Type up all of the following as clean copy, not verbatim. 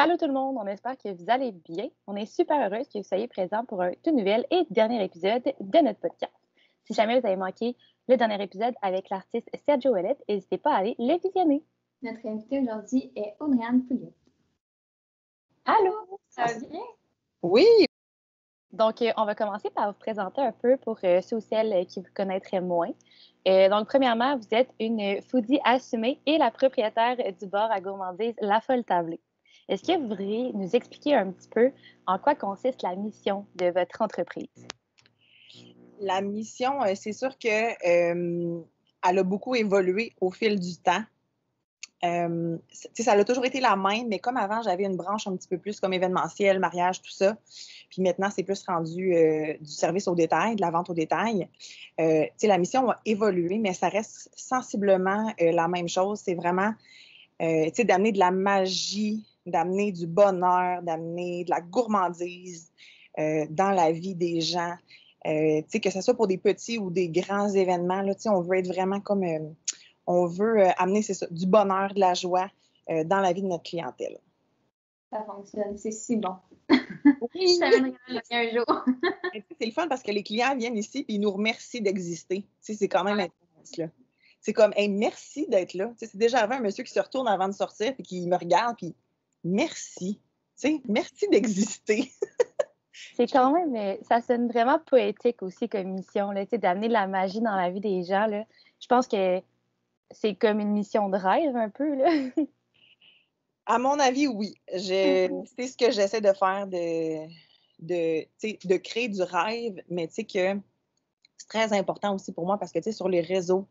Allô tout le monde, on espère que vous allez bien. On est super heureuse que vous soyez présents pour un tout nouvel et dernier épisode de notre podcast. Si jamais vous avez manqué le dernier épisode avec l'artiste Sergio Ouellette, n'hésitez pas à aller le visionner. Notre invitée aujourd'hui est Audrey-Anne Pouliot. Allô, ça va bien? Oui! Donc, on va commencer par vous présenter un peu pour ceux ou celles qui vous connaîtraient moins. Donc, premièrement, vous êtes une foodie assumée et la propriétaire du bar à gourmandise La Folle Tablée. Est-ce que vous voudriez nous expliquer un petit peu en quoi consiste la mission de votre entreprise? La mission, c'est sûr que elle a beaucoup évolué au fil du temps. Ça a toujours été la même, mais comme avant, j'avais une branche un petit peu plus comme événementiel, mariage, tout ça. Puis maintenant, c'est plus rendu du service au détail, de la vente au détail. La mission a évolué, mais ça reste sensiblement la même chose. C'est vraiment d'amener de la magie, d'amener du bonheur, d'amener de la gourmandise dans la vie des gens. Que ce soit pour des petits ou des grands événements, là, on veut être vraiment comme... on veut amener du bonheur, de la joie dans la vie de notre clientèle. Ça fonctionne, c'est si bon. Oui. Ça m'aimerait un jour. C'est le fun parce que les clients viennent ici et ils nous remercient d'exister. C'est quand même intense, là. C'est comme, hey, merci d'être là. C'est déjà arrivé un monsieur qui se retourne avant de sortir et qui me regarde, puis merci. Merci d'exister. C'est quand même, ça sonne vraiment poétique aussi comme mission, d'amener de la magie dans la vie des gens. Là. Je pense que c'est comme une mission de rêve un peu. Là. À mon avis, oui. C'est ce que j'essaie de faire, de créer du rêve, mais tu sais que c'est très important aussi pour moi parce que, tu sais, sur les réseaux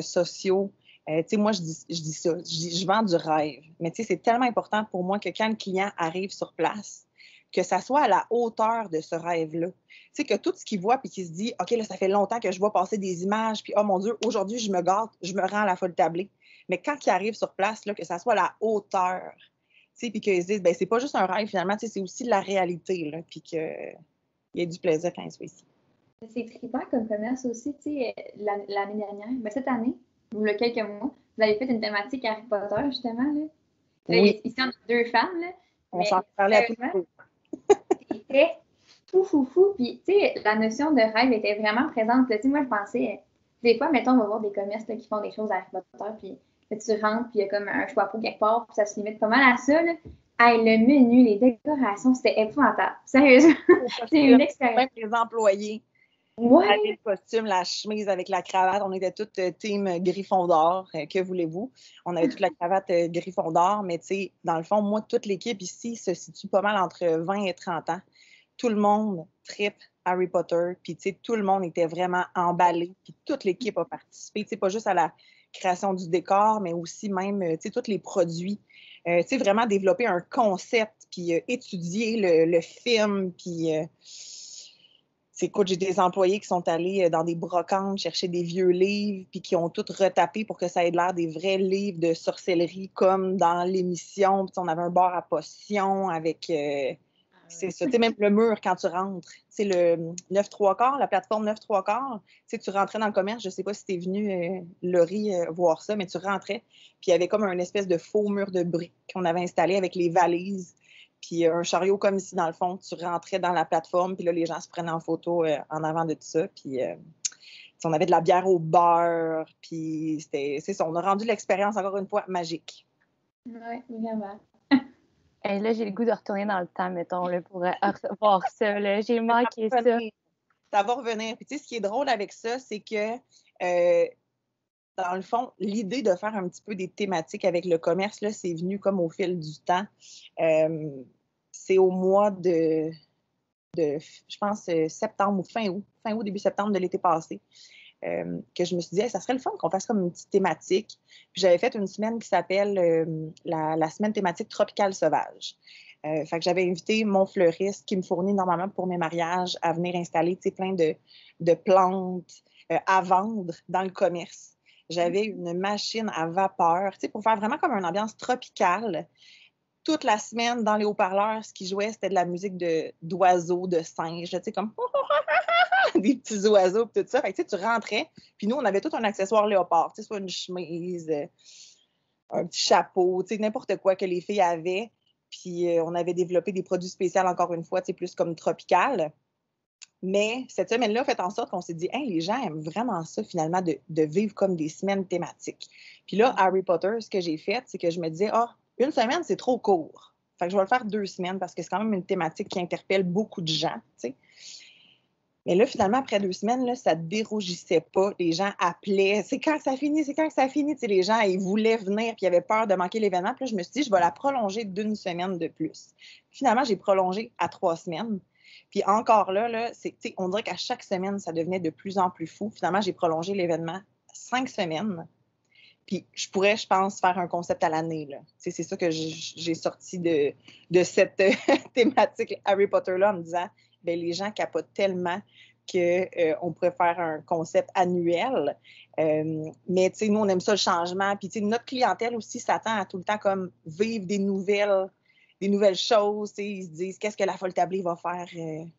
sociaux, tu sais, moi, je dis ça, je vends du rêve. Mais tu sais, c'est tellement important pour moi que quand le client arrive sur place, que ça soit à la hauteur de ce rêve-là. Tu sais, que tout ce qu'il voit puis qu'il se dit, OK, là, ça fait longtemps que je vois passer des images, puis oh mon Dieu, aujourd'hui, je me gâte, je me rends à la Folle Tablée. Mais quand il arrive sur place, là, que ça soit à la hauteur, tu sais, puis qu'ils se disent, ben c'est pas juste un rêve, finalement, tu sais, c'est aussi la réalité, là, puis qu'il y ait du plaisir quand il soit ici. C'est trippant comme commerce aussi, tu sais, l'année dernière, ben cette année, ou il y a quelques mois, vous avez fait une thématique Harry Potter, justement, là. Oui. Ici, on a deux femmes, là. On s'en parlait à tout le monde. C'était fou. Puis, tu sais, la notion de rêve était vraiment présente. Tu sais, moi, je pensais, des fois, mettons, on va voir des commerces là, qui font des choses à Harry Potter, puis là, tu rentres, puis il y a comme un choix pour quelque part, puis ça se limite pas mal à ça, là. Hey, le menu, les décorations, c'était épouvantable. Sérieusement, c'est une expérience. Même les employés. Ouais. Avec le costume, la chemise avec la cravate. On était toutes team Gryffondor. Que voulez-vous? On avait toute la cravate Gryffondor, mais tu sais, dans le fond, moi, toute l'équipe ici se situe pas mal entre 20 et 30 ans. Tout le monde tripe Harry Potter, puis tu sais, tout le monde était vraiment emballé, puis toute l'équipe a participé, tu sais, pas juste à la création du décor, mais aussi même, tu sais, tous les produits. Tu sais, vraiment développer un concept, puis étudier le film, puis... Écoute, j'ai des employés qui sont allés dans des brocantes chercher des vieux livres puis qui ont tout retapé pour que ça ait l'air des vrais livres de sorcellerie comme dans l'émission. Puis on avait un bar à potions avec... c'est ça. Tu sais, même le mur quand tu rentres. C'est le 9-3-4, la plateforme 9-3-4. Tu sais, tu rentrais dans le commerce. Je ne sais pas si tu es venu, Laurie, voir ça, mais tu rentrais. Puis il y avait comme un espèce de faux mur de briques qu'on avait installé avec les valises. Puis un chariot comme ici, dans le fond, tu rentrais dans la plateforme, puis là, les gens se prenaient en photo en avant de tout ça. Puis on avait de la bière au beurre, puis c'est ça. On a rendu l'expérience, encore une fois, magique. Oui, vraiment. Et là, j'ai le goût de retourner dans le temps, mettons, là, pour voir ça. Là. J'ai manqué ça. Ça va revenir. Puis tu sais, ce qui est drôle avec ça, c'est que... dans le fond, l'idée de faire un petit peu des thématiques avec le commerce, là, c'est venu comme au fil du temps. C'est au mois de je pense, septembre ou fin août, début septembre de l'été passé, que je me suis dit, hey, ça serait le fun qu'on fasse comme une petite thématique. Puis j'avais fait une semaine qui s'appelle la semaine thématique tropicale sauvage. Fait que j'avais invité mon fleuriste qui me fournit normalement pour mes mariages à venir installer plein de plantes à vendre dans le commerce. J'avais une machine à vapeur, pour faire vraiment comme une ambiance tropicale. Toute la semaine, dans les haut-parleurs, ce qui jouait, c'était de la musique d'oiseaux, de singes, comme des petits oiseaux, puis tout ça. Fait que tu rentrais, puis nous, on avait tout un accessoire léopard, soit une chemise, un petit chapeau, n'importe quoi que les filles avaient. Puis on avait développé des produits spéciaux, encore une fois, plus comme tropical. Mais cette semaine-là a fait en sorte qu'on s'est dit, hey, les gens aiment vraiment ça, finalement, de vivre comme des semaines thématiques. Puis là, Harry Potter, ce que j'ai fait, c'est que je me disais, une semaine, c'est trop court. Fait que je vais le faire 2 semaines parce que c'est quand même une thématique qui interpelle beaucoup de gens, tu sais. Mais là, finalement, après 2 semaines, là, ça ne dérougissait pas. Les gens appelaient. C'est quand que ça finit? C'est quand que ça finit? Tu sais, les gens, ils voulaient venir puis ils avaient peur de manquer l'événement. Puis là, je me suis dit, je vais la prolonger d'1 semaine de plus. Finalement, j'ai prolongé à 3 semaines. Puis encore là, on dirait qu'à chaque semaine, ça devenait de plus en plus fou. Finalement, j'ai prolongé l'événement 5 semaines. Puis je pourrais, je pense, faire un concept à l'année. C'est ça que j'ai sorti de cette thématique Harry Potter-là en me disant, bien, les gens capotent tellement qu'on pourrait faire un concept annuel. Mais nous, on aime ça le changement. Puis notre clientèle aussi s'attend à tout le temps comme vivre des nouvelles choses. Ils se disent, qu'est-ce que la Folle Tablée va faire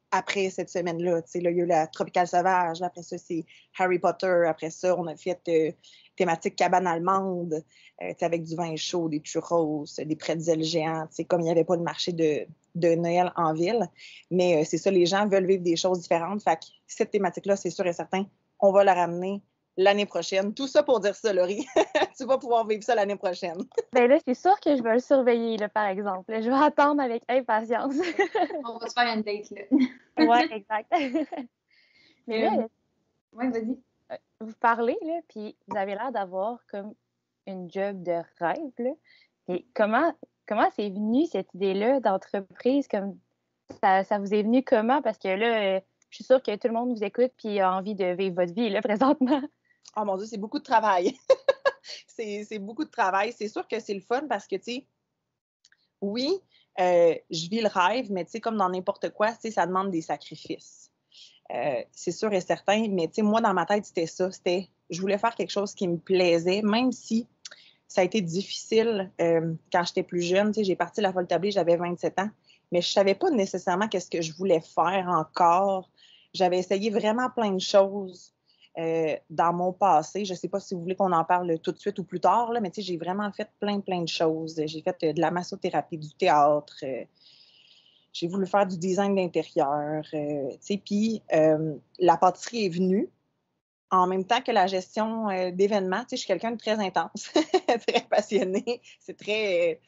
après cette semaine-là? Là, il y a eu la Tropicale Sauvage. Après ça, c'est Harry Potter. Après ça, on a fait thématique cabane allemande avec du vin chaud, des churros, des pretzels géants. Comme il n'y avait pas de marché de Noël en ville. Mais c'est ça, les gens veulent vivre des choses différentes. Fait que cette thématique-là, c'est sûr et certain, on va la ramener l'année prochaine. Tout ça pour dire ça, Laurie. Tu vas pouvoir vivre ça l'année prochaine. Bien là, c'est sûr que je vais le surveiller, là, par exemple. Je vais attendre avec impatience. On va se faire une date, là. Oui, exact. Mais là, oui, vas-y. Vous parlez, là, puis vous avez l'air d'avoir comme une job de rêve, là. Et comment c'est venu cette idée-là d'entreprise? Comme ça vous est venu comment? Parce que là, je suis sûre que tout le monde vous écoute puis a envie de vivre votre vie, là, présentement. Oh mon Dieu, c'est beaucoup de travail. c'est beaucoup de travail. C'est sûr que c'est le fun parce que, tu sais, oui, je vis le rêve, mais tu sais, comme dans n'importe quoi, tu sais, ça demande des sacrifices. C'est sûr et certain, mais tu sais, moi, dans ma tête, c'était ça. Je voulais faire quelque chose qui me plaisait, même si ça a été difficile quand j'étais plus jeune. Tu sais, j'ai parti de la Folle Tablée, j'avais 27 ans, mais je ne savais pas nécessairement qu'est-ce que je voulais faire encore. J'avais essayé vraiment plein de choses dans mon passé. Je ne sais pas si vous voulez qu'on en parle tout de suite ou plus tard, là, mais tu sais, j'ai vraiment fait plein de choses. J'ai fait de la massothérapie, du théâtre. J'ai voulu faire du design d'intérieur. Puis la pâtisserie est venue en même temps que la gestion d'événements. Je suis quelqu'un de très intense, très passionné. C'est très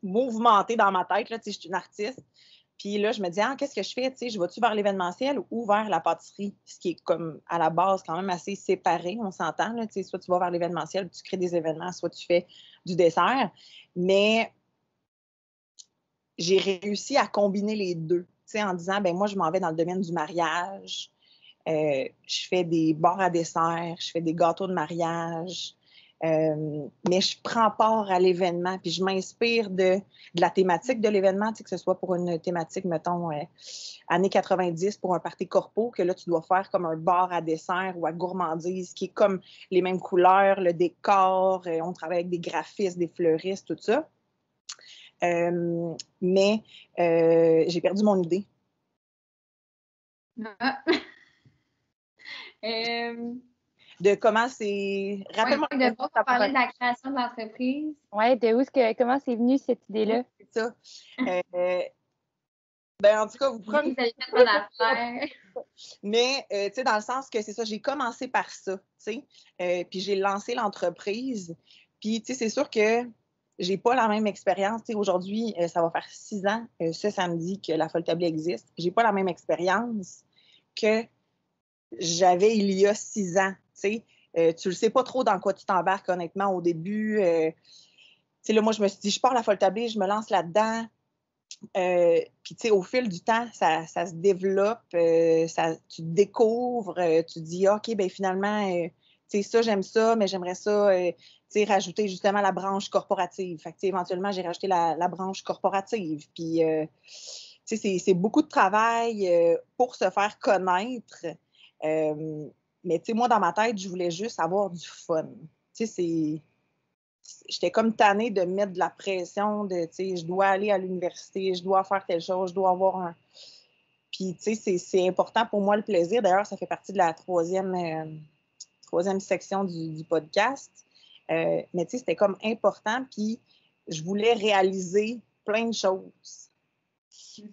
mouvementé dans ma tête. Là, je suis une artiste. Puis là, je me dis, qu'est-ce que je fais? Je vais-tu vers l'événementiel ou vers la pâtisserie? Ce qui est comme à la base quand même assez séparé, on s'entend. Là, soit tu vas vers l'événementiel, tu crées des événements, soit tu fais du dessert. Mais j'ai réussi à combiner les deux, en disant, ben moi, je m'en vais dans le domaine du mariage. Je fais des bars à dessert, je fais des gâteaux de mariage, mais je prends part à l'événement, puis je m'inspire de la thématique de l'événement, que ce soit pour une thématique, mettons, années 90 pour un party corpo, que là, tu dois faire comme un bar à dessert ou à gourmandise, qui est comme les mêmes couleurs, le décor, on travaille avec des graphistes, des fleuristes, tout ça. Mais j'ai perdu mon idée. De comment c'est... Rappelle-moi de pas parler de la création de l'entreprise. Oui, comment c'est venu cette idée-là? C'est ça. Ben, en tout cas, vous prenez... Mais, tu sais, dans le sens que c'est ça, j'ai commencé par ça, tu sais, puis j'ai lancé l'entreprise. Puis, tu sais, c'est sûr que j'ai pas la même expérience. Tu sais, aujourd'hui, ça va faire 6 ans, ce samedi, que la Folle Tablée existe. J'ai pas la même expérience que j'avais il y a 6 ans, tu sais. Tu le sais pas trop dans quoi tu t'embarques, honnêtement, au début. Tu sais, là, moi, je me suis dit, je pars à la Folle Tablée, je me lance là-dedans. Puis, tu sais, au fil du temps, ça se développe, tu découvres, tu dis, OK, ben finalement, tu sais, ça, j'aime ça, mais j'aimerais ça, tu sais, rajouter justement la branche corporative. Fait que, tu sais, éventuellement, j'ai rajouté la branche corporative. Puis, tu sais, c'est beaucoup de travail pour se faire connaître. Mais, tu sais, moi, dans ma tête, je voulais juste avoir du fun. Tu sais, j'étais comme tannée de mettre de la pression de, tu sais, je dois aller à l'université, je dois faire telle chose, je dois avoir un... Puis, tu sais, c'est important pour moi le plaisir. D'ailleurs, ça fait partie de la troisième section du podcast. Mais, tu sais, c'était comme important. Puis, je voulais réaliser plein de choses.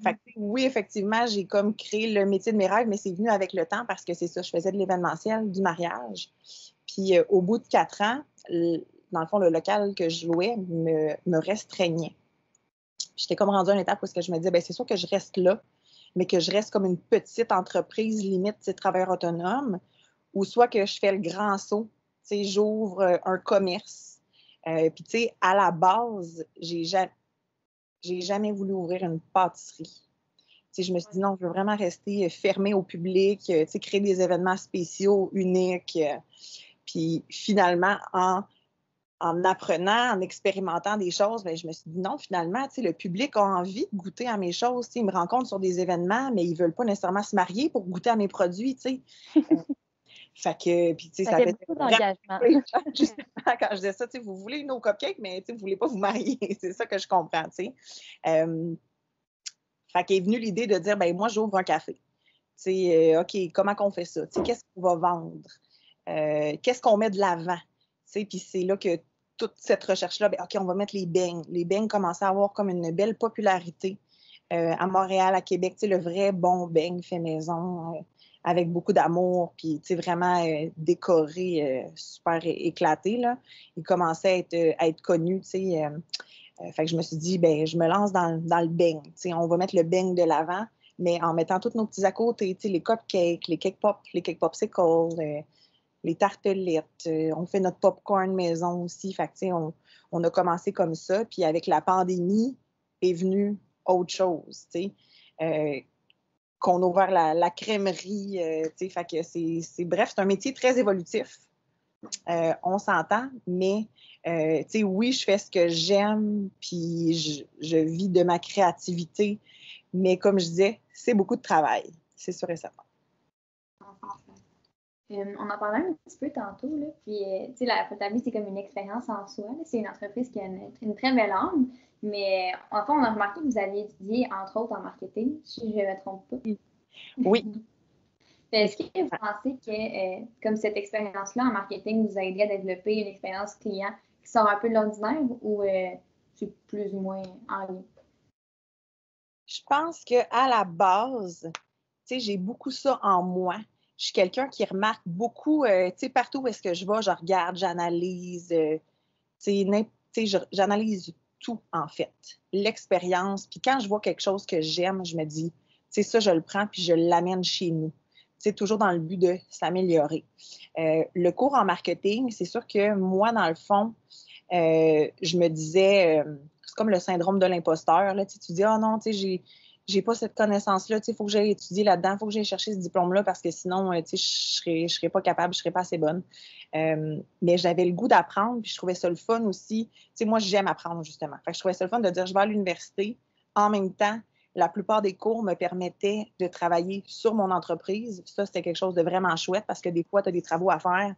Fait que, oui, effectivement, j'ai comme créé le métier de mes rêves, mais c'est venu avec le temps parce que c'est ça, je faisais de l'événementiel, du mariage. Puis au bout de 4 ans, dans le fond, le local que je louais me restreignait. J'étais comme rendue à une étape où je me disais, bien, c'est sûr que je reste là, mais que je reste comme une petite entreprise, limite, travailleur autonome, ou soit que je fais le grand saut, j'ouvre un commerce. Puis, tu sais, à la base, j'ai jamais voulu ouvrir une pâtisserie. Je me suis dit non, je veux vraiment rester fermée au public, créer des événements spéciaux, uniques. Puis finalement, en apprenant, en expérimentant des choses, bien, je me suis dit non, finalement, le public a envie de goûter à mes choses. Ils me rencontrent sur des événements, mais ils ne veulent pas nécessairement se marier pour goûter à mes produits. Fait que, puis, ça fait beaucoup d'engagement. Justement, quand je disais ça, vous voulez nos cupcakes, mais vous ne voulez pas vous marier. C'est ça que je comprends. Fait qu'est venue l'idée de dire, ben moi, j'ouvre un café. OK, comment qu'on fait ça? Qu'est-ce qu'on va vendre? Qu'est-ce qu'on met de l'avant? Puis c'est là que toute cette recherche-là, ben, OK, on va mettre les beignes. Les beignes commençaient à avoir comme une belle popularité à Montréal, à Québec, le vrai bon beigne fait maison, avec beaucoup d'amour, puis vraiment décoré, super éclaté, là. Il commençait à être connu, fait que je me suis dit, ben je me lance dans le beigne. On va mettre le beigne de l'avant, mais en mettant tous nos petits à côté, les cupcakes, les cake pop, les cake popsicles, les tartelettes. On fait notre popcorn maison aussi. Fait que, on a commencé comme ça. Puis avec la pandémie est venue autre chose. Qu'on a ouvert la crèmerie. Fait que bref, c'est un métier très évolutif. On s'entend, mais oui, je fais ce que j'aime, puis je vis de ma créativité, mais comme je disais, c'est beaucoup de travail, c'est sûr et certain. On en parlait un petit peu tantôt, là, puis la Potable, c'est comme une expérience en soi. Là. C'est une entreprise qui a une très belle âme, mais en fait, on a remarqué que vous aviez étudié, entre autres, en marketing, si je ne me trompe pas. Oui. Est-ce que vous pensez que comme cette expérience-là en marketing vous a aidé à développer une expérience client qui sort un peu de l'ordinaire ou c'est plus ou moins en lien? Je pense qu'à la base, j'ai beaucoup ça en moi. Je suis quelqu'un qui remarque beaucoup, partout où est-ce que je vais, je regarde, j'analyse, j'analyse tout, en fait. L'expérience. Puis quand je vois quelque chose que j'aime, je me dis, ça, je le prends puis je l'amène chez nous. Toujours dans le but de s'améliorer. Le cours en marketing, c'est sûr que moi, dans le fond, je me disais, c'est comme le syndrome de l'imposteur. Là, tu dis, oh non, j'ai pas cette connaissance-là, il faut que j'aille étudier là-dedans, il faut que j'aille chercher ce diplôme-là parce que sinon, je serais pas capable, je serais pas assez bonne. Mais j'avais le goût d'apprendre, puis je trouvais ça le fun aussi. Moi, j'aime apprendre, justement. Fait que je trouvais ça le fun de dire, je vais à l'université. En même temps, la plupart des cours me permettaient de travailler sur mon entreprise. Ça, c'était quelque chose de vraiment chouette parce que des fois, tu as des travaux à faire.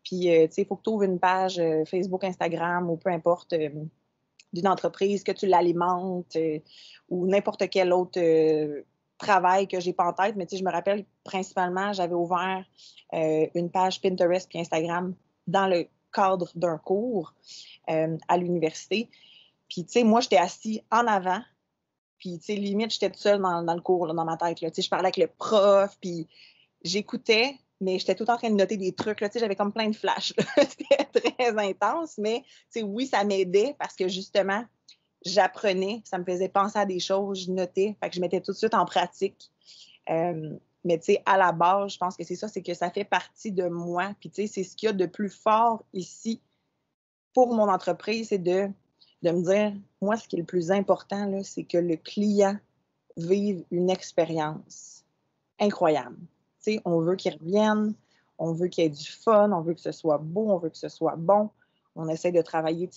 Puis, il faut que tu ouvres une page Facebook, Instagram ou peu importe d'une entreprise, que tu l'alimentes ou n'importe quel autre travail que j'ai pas en tête. Mais je me rappelle principalement, j'avais ouvert une page Pinterest puis Instagram dans le cadre d'un cours à l'université. Puis, moi, j'étais assis en avant. Puis, limite, j'étais toute seule dans le cours, là, dans ma tête. Là. Je parlais avec le prof, puis j'écoutais, mais j'étais tout le temps en train de noter des trucs. Là, j'avais comme plein de flashs. C'était très intense, mais oui, ça m'aidait parce que justement, j'apprenais, ça me faisait penser à des choses, je notais, fait que je mettais tout de suite en pratique. Mais à la base, je pense que c'est ça, c'est que ça fait partie de moi. Puis c'est ce qu'il y a de plus fort ici pour mon entreprise, c'est de me dire, moi, ce qui est le plus important, là, c'est que le client vive une expérience incroyable. On veut qu'il revienne, on veut qu'il y ait du fun, on veut que ce soit beau, on veut que ce soit bon. On essaie de travailler,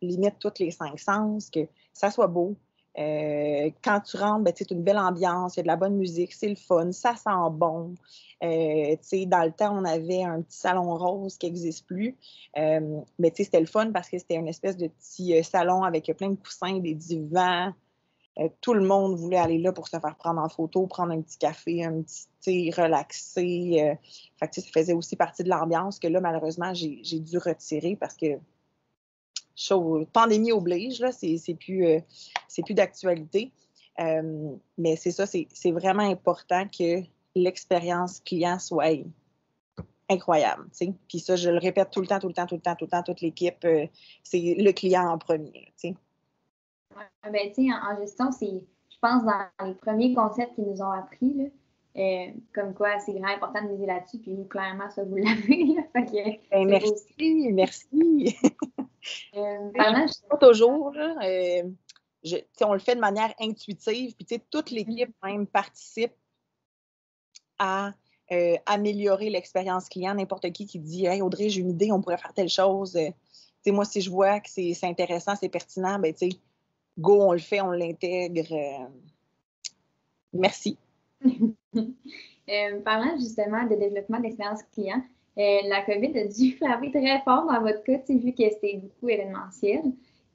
limite tous les 5 sens, que ça soit beau. Quand tu rentres, ben, c'est une belle ambiance, il y a de la bonne musique, c'est le fun, ça sent bon. Dans le temps, on avait un petit salon rose qui n'existe plus. Mais c'était le fun parce que c'était une espèce de petit salon avec plein de coussins, des divans. Tout le monde voulait aller là pour se faire prendre en photo, prendre un petit café, un petit thé, relaxer. Fait que, ça faisait aussi partie de l'ambiance que là, malheureusement, j'ai dû retirer parce que pandémie oblige, là, c'est plus d'actualité. Mais c'est ça, c'est vraiment important que l'expérience client soit incroyable. T'sais. Puis ça, je le répète tout le temps, toute l'équipe, c'est le client en premier. T'sais. Ben, en gestion, je pense, dans les premiers concepts qu'ils nous ont appris, là, comme quoi c'est vraiment important de miser là-dessus, puis vous, clairement, ça, vous l'avez. Merci. Pas toujours, là, on le fait de manière intuitive, puis toute l'équipe même participe à améliorer l'expérience client. N'importe qui dit « Hey Audrey, j'ai une idée, on pourrait faire telle chose. » Moi, si je vois que c'est intéressant, c'est pertinent, ben go, on le fait, on l'intègre. Merci. Parlant justement de développement d'expérience client, la COVID a dû frapper très fort dans votre cas, vu que c'était beaucoup événementiel.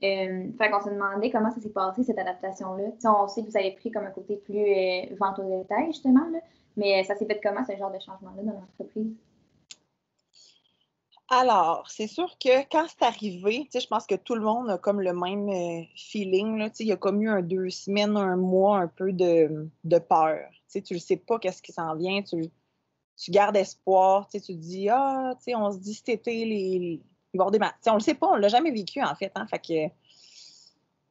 Fait qu'on se demandait comment ça s'est passé, cette adaptation-là. On sait que vous avez pris comme un côté plus vente au détail, justement, là, mais ça s'est fait comment, ce genre de changement-là dans l'entreprise? Alors, c'est sûr que quand c'est arrivé, je pense que tout le monde a comme le même feeling. Là, il y a comme eu 2 semaines, 1 mois, un peu de peur. Tu ne sais pas qu'est-ce qui s'en vient. Tu gardes espoir. Tu te dis, on se dit cet été, il va y avoir des matchs. On ne le sait pas, on ne l'a jamais vécu, en fait. Hein, fait que,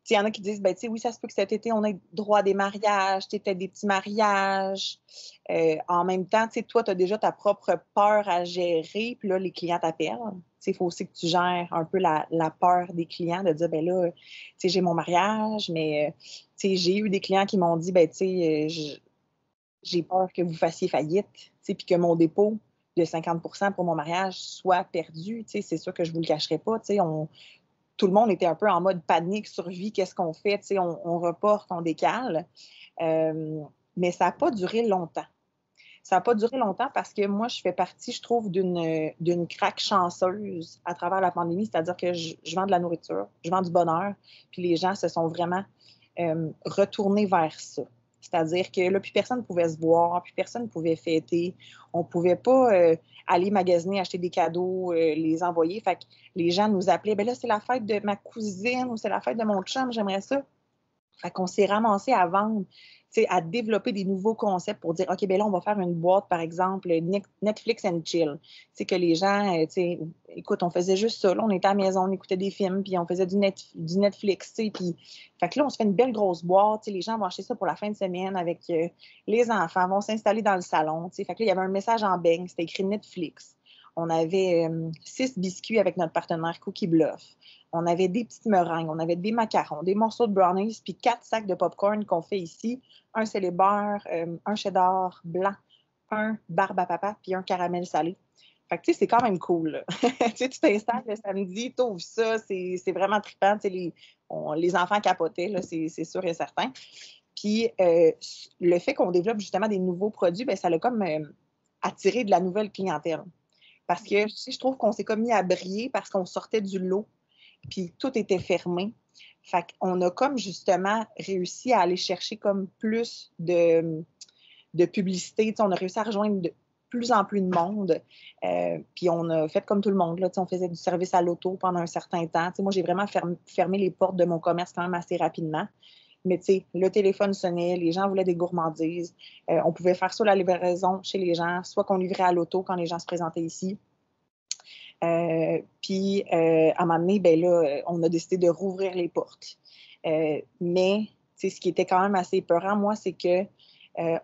il y en a qui disent, oui, ça se peut que cet été, on ait droit à des mariages, peut-être des petits mariages. En même temps, toi, tu as déjà ta propre peur à gérer, puis là, les clients t'appellent. Il faut aussi que tu gères un peu la peur des clients, de dire, là, j'ai mon mariage, mais j'ai eu des clients qui m'ont dit, j'ai peur que vous fassiez faillite, puis que mon dépôt de 50% pour mon mariage soit perdu. C'est sûr que je ne vous le cacherai pas. Tout le monde était un peu en mode panique, survie, qu'est-ce qu'on fait? On reporte, on décale. Mais ça n'a pas duré longtemps. Ça n'a pas duré longtemps parce que moi, je fais partie, je trouve, d'une craque chanceuse à travers la pandémie. C'est-à-dire que je vends de la nourriture, je vends du bonheur, puis les gens se sont vraiment retournés vers ça. C'est-à-dire que là, plus personne ne pouvait se voir, plus personne ne pouvait fêter. On ne pouvait pas aller magasiner, acheter des cadeaux, les envoyer. Fait que les gens nous appelaient, là, c'est la fête de ma cousine ou c'est la fête de mon chum, j'aimerais ça. Fait qu'on s'est ramassé à vendre, à développer des nouveaux concepts pour dire, OK, là, on va faire une boîte, par exemple, Netflix and chill. C'est que les gens, écoute, on faisait juste ça. Là, on était à la maison, on écoutait des films, puis on faisait du Netflix, puis fait que là, on se fait une belle grosse boîte. Les gens vont acheter ça pour la fin de semaine avec les enfants, vont s'installer dans le salon. Fait que là, il y avait un message en beigne, c'était écrit Netflix. On avait 6 biscuits avec notre partenaire Cookie Bluff. On avait des petites meringues, on avait des macarons, des morceaux de brownies, puis 4 sacs de popcorn qu'on fait ici. Un beurre, un cheddar blanc, un barbe à papa, puis un caramel salé. Fait que, c'est quand même cool. Tu t'installes le samedi, t'ouvres ça, c'est vraiment trippant. Les enfants capotaient, là, c'est sûr et certain. Puis, le fait qu'on développe justement des nouveaux produits, ça l'a comme attiré de la nouvelle clientèle. Parce que je trouve qu'on s'est comme mis à briller parce qu'on sortait du lot. Puis tout était fermé. Fait qu'on a comme justement réussi à aller chercher comme plus de publicité. On a réussi à rejoindre de plus en plus de monde. Puis on a fait comme tout le monde. Là, on faisait du service à l'auto pendant un certain temps. Moi, j'ai vraiment fermé les portes de mon commerce quand même assez rapidement. Mais le téléphone sonnait, les gens voulaient des gourmandises. On pouvait faire ça la livraison chez les gens, soit qu'on livrait à l'auto quand les gens se présentaient ici. Puis, à un moment donné, là, on a décidé de rouvrir les portes. Mais, ce qui était quand même assez épeurant, moi, c'est que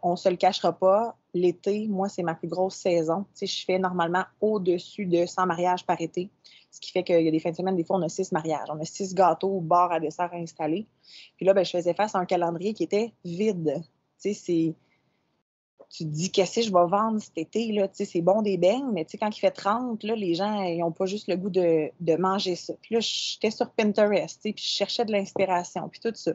on ne se le cachera pas. L'été, moi, c'est ma plus grosse saison. Je fais normalement au-dessus de 100 mariages par été, ce qui fait qu'il y a des fins de semaine, des fois, on a 6 mariages. On a 6 gâteaux, bar à dessert installés. Puis là, je faisais face à un calendrier qui était vide. Tu te dis, qu'est-ce que je vais vendre cet été? Là? C'est bon des beignes, mais quand il fait 30, là, les gens n'ont pas juste le goût de manger ça. Puis là, j'étais sur Pinterest, puis je cherchais de l'inspiration, puis tout ça.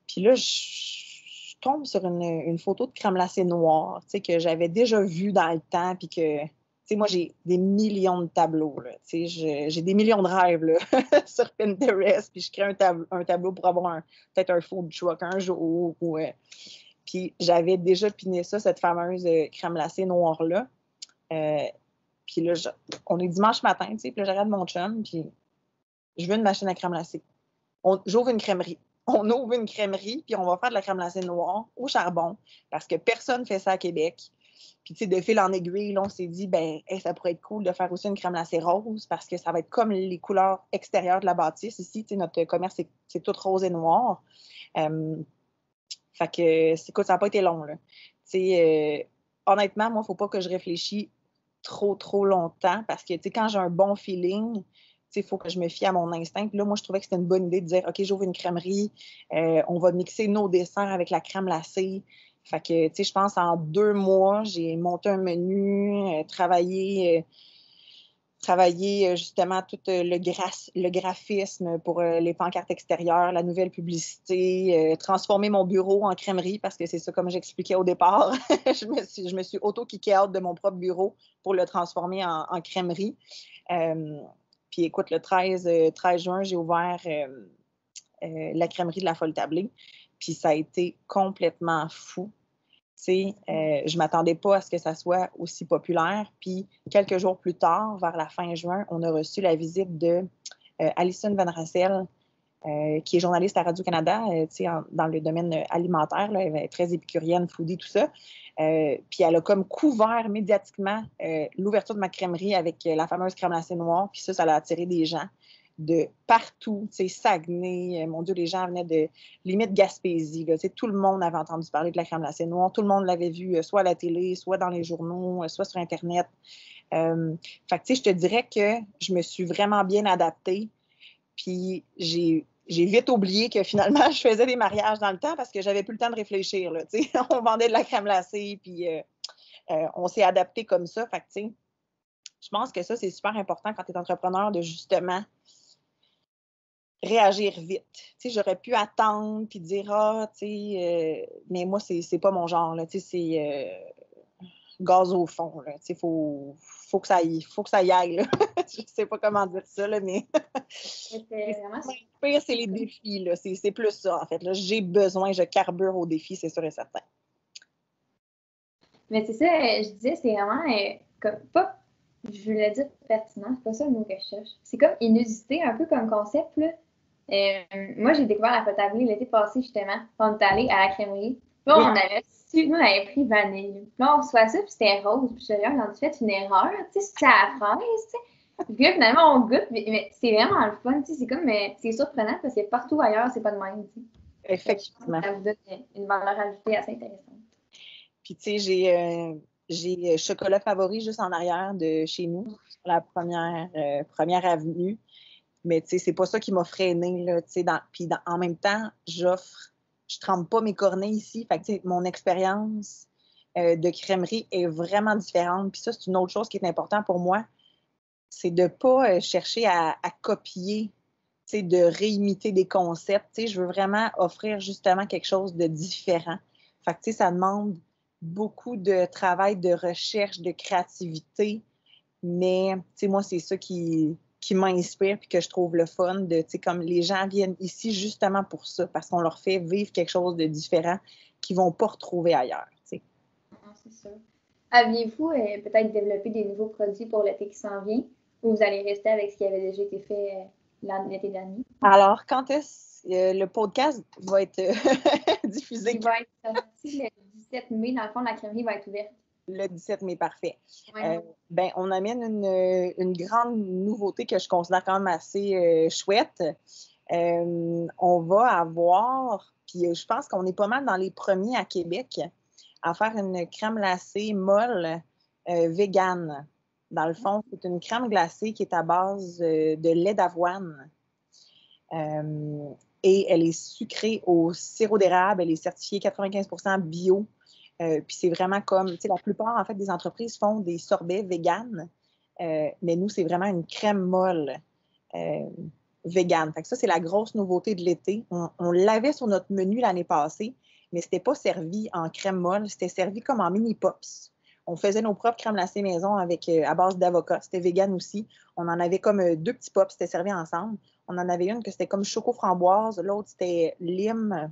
Puis là, je tombe sur une photo de crème glacée noire que j'avais déjà vue dans le temps, puis que, moi, j'ai des millions de tableaux. J'ai des millions de rêves là, sur Pinterest, puis je crée un tableau pour avoir peut-être un food truck un jour, ou... Puis j'avais déjà piné ça, cette fameuse crème glacée noire-là. Puis là, on est dimanche matin, puis là, je regarde mon chum, puis je veux une machine à crème glacée. J'ouvre une crèmerie. On ouvre une crèmerie, puis on va faire de la crème glacée noire au charbon, parce que personne ne fait ça à Québec. Puis, tu sais, de fil en aiguille, là, on s'est dit, ben, hey, ça pourrait être cool de faire aussi une crème glacée rose, parce que ça va être comme les couleurs extérieures de la bâtisse. Ici, tu sais, notre commerce, c'est tout rose et noir. Fait que, écoute, ça n'a pas été long, là. Tu sais, honnêtement, moi, il ne faut pas que je réfléchisse trop longtemps, parce que, tu sais, quand j'ai un bon feeling, il faut que je me fie à mon instinct. Puis là, moi, je trouvais que c'était une bonne idée de dire, OK, j'ouvre une crèmerie, on va mixer nos desserts avec la crème glacée. Fait que, tu sais, je pense en 2 mois, j'ai monté un menu, travaillé justement tout le graphisme pour les pancartes extérieures, la nouvelle publicité, transformer mon bureau en crèmerie, parce que c'est ça, comme j'expliquais au départ. je me suis auto-kické out de mon propre bureau pour le transformer en crèmerie. Puis écoute, le 13 juin, j'ai ouvert la crèmerie de la Folle Tablée. Puis ça a été complètement fou. Je ne m'attendais pas à ce que ça soit aussi populaire. Puis quelques jours plus tard, vers la fin juin, on a reçu la visite de Alison Van Rassel, qui est journaliste à Radio-Canada, dans le domaine alimentaire. Là, elle est très épicurienne, foodie, tout ça. Puis elle a comme couvert médiatiquement l'ouverture de ma crèmerie avec la fameuse crème glacée noire. Puis ça l'a attiré des gens de partout, tu sais, Saguenay, mon Dieu, les gens venaient de limite Gaspésie, là, tu sais, tout le monde avait entendu parler de la crème glacée noire, tout le monde l'avait vu soit à la télé, soit dans les journaux, soit sur Internet. Fait que, tu sais, je te dirais que je me suis vraiment bien adaptée, puis j'ai vite oublié que finalement, je faisais des mariages dans le temps parce que j'avais plus le temps de réfléchir, là, tu sais, on vendait de la crème glacée, puis on s'est adapté comme ça, fait que, tu sais, je pense que ça, c'est super important quand tu es entrepreneur de justement réagir vite. Tu sais, j'aurais pu attendre puis dire tu sais, mais moi, c'est pas mon genre, là. Tu sais, c'est gaz au fond, là. Tu sais, faut que ça y aille, là. Je sais pas comment dire ça, là, mais. Le pire, c'est les défis, là. C'est plus ça, en fait. Là, j'ai besoin, je carbure aux défis, c'est sûr et certain. Mais c'est ça, je disais, c'est vraiment comme pas. Je voulais dire pertinent, c'est pas ça le mot que je cherche. C'est comme inusité, un peu comme concept, là. Moi, j'ai découvert la Folle Tablée l'été passé, justement. On est allé à la crèmerie. Puis là, nous, on avait pris vanille. Puis là, on reçoit ça, puis c'était rose. Puis je suis là, on a fait une erreur, tu sais, c'est à la fraise, tu sais. Puis là, finalement, on goûte, mais c'est vraiment le fun, tu sais. C'est comme, c'est surprenant parce que partout ailleurs, c'est pas de même, tu sais. Effectivement. Ça vous donne une valeur ajoutée assez intéressante. Puis, tu sais, j'ai chocolat favori juste en arrière de chez nous, sur la première avenue. Mais tu sais, c'est pas ça qui m'a freinée, là, tu sais. Puis en même temps, je trempe pas mes cornets ici. Fait que, tu sais, mon expérience de crèmerie est vraiment différente. Puis ça, c'est une autre chose qui est importante pour moi, c'est de pas chercher à copier, tu sais, de réimiter des concepts. Tu sais, je veux vraiment offrir justement quelque chose de différent. Fait que, tu sais, ça demande beaucoup de travail, de recherche, de créativité. Mais, tu sais, moi, c'est ça qui m'inspire puis que je trouve le fun de, tu sais, comme les gens viennent ici justement pour ça, parce qu'on leur fait vivre quelque chose de différent qu'ils ne vont pas retrouver ailleurs, tu sais. C'est sûr. Aviez-vous peut-être développé des nouveaux produits pour l'été qui s'en vient ou vous allez rester avec ce qui avait déjà été fait l'été dernier? Alors, quand est-ce le podcast va être diffusé? Il va être sorti le 17 mai. Dans le fond, la crèmerie va être ouverte. Le 17 mai, parfait. Ouais. Ben, on amène une grande nouveauté que je considère quand même assez chouette. On va avoir, puis je pense qu'on est pas mal dans les premiers à Québec à faire une crème glacée molle végane. Dans le fond, c'est une crème glacée qui est à base de lait d'avoine. Et elle est sucrée au sirop d'érable. Elle est certifiée 95% bio. Puis c'est vraiment comme, tu sais, la plupart, en fait, des entreprises font des sorbets véganes, mais nous, c'est vraiment une crème molle végane. Fait que ça, c'est la grosse nouveauté de l'été. On l'avait sur notre menu l'année passée, mais c'était pas servi en crème molle, c'était servi comme en mini pops. On faisait nos propres crèmes glacées maison avec, à base d'avocat. C'était vegan aussi. On en avait comme 2 petits pops, c'était servi ensemble. On en avait une que c'était comme choco-framboise, l'autre c'était lime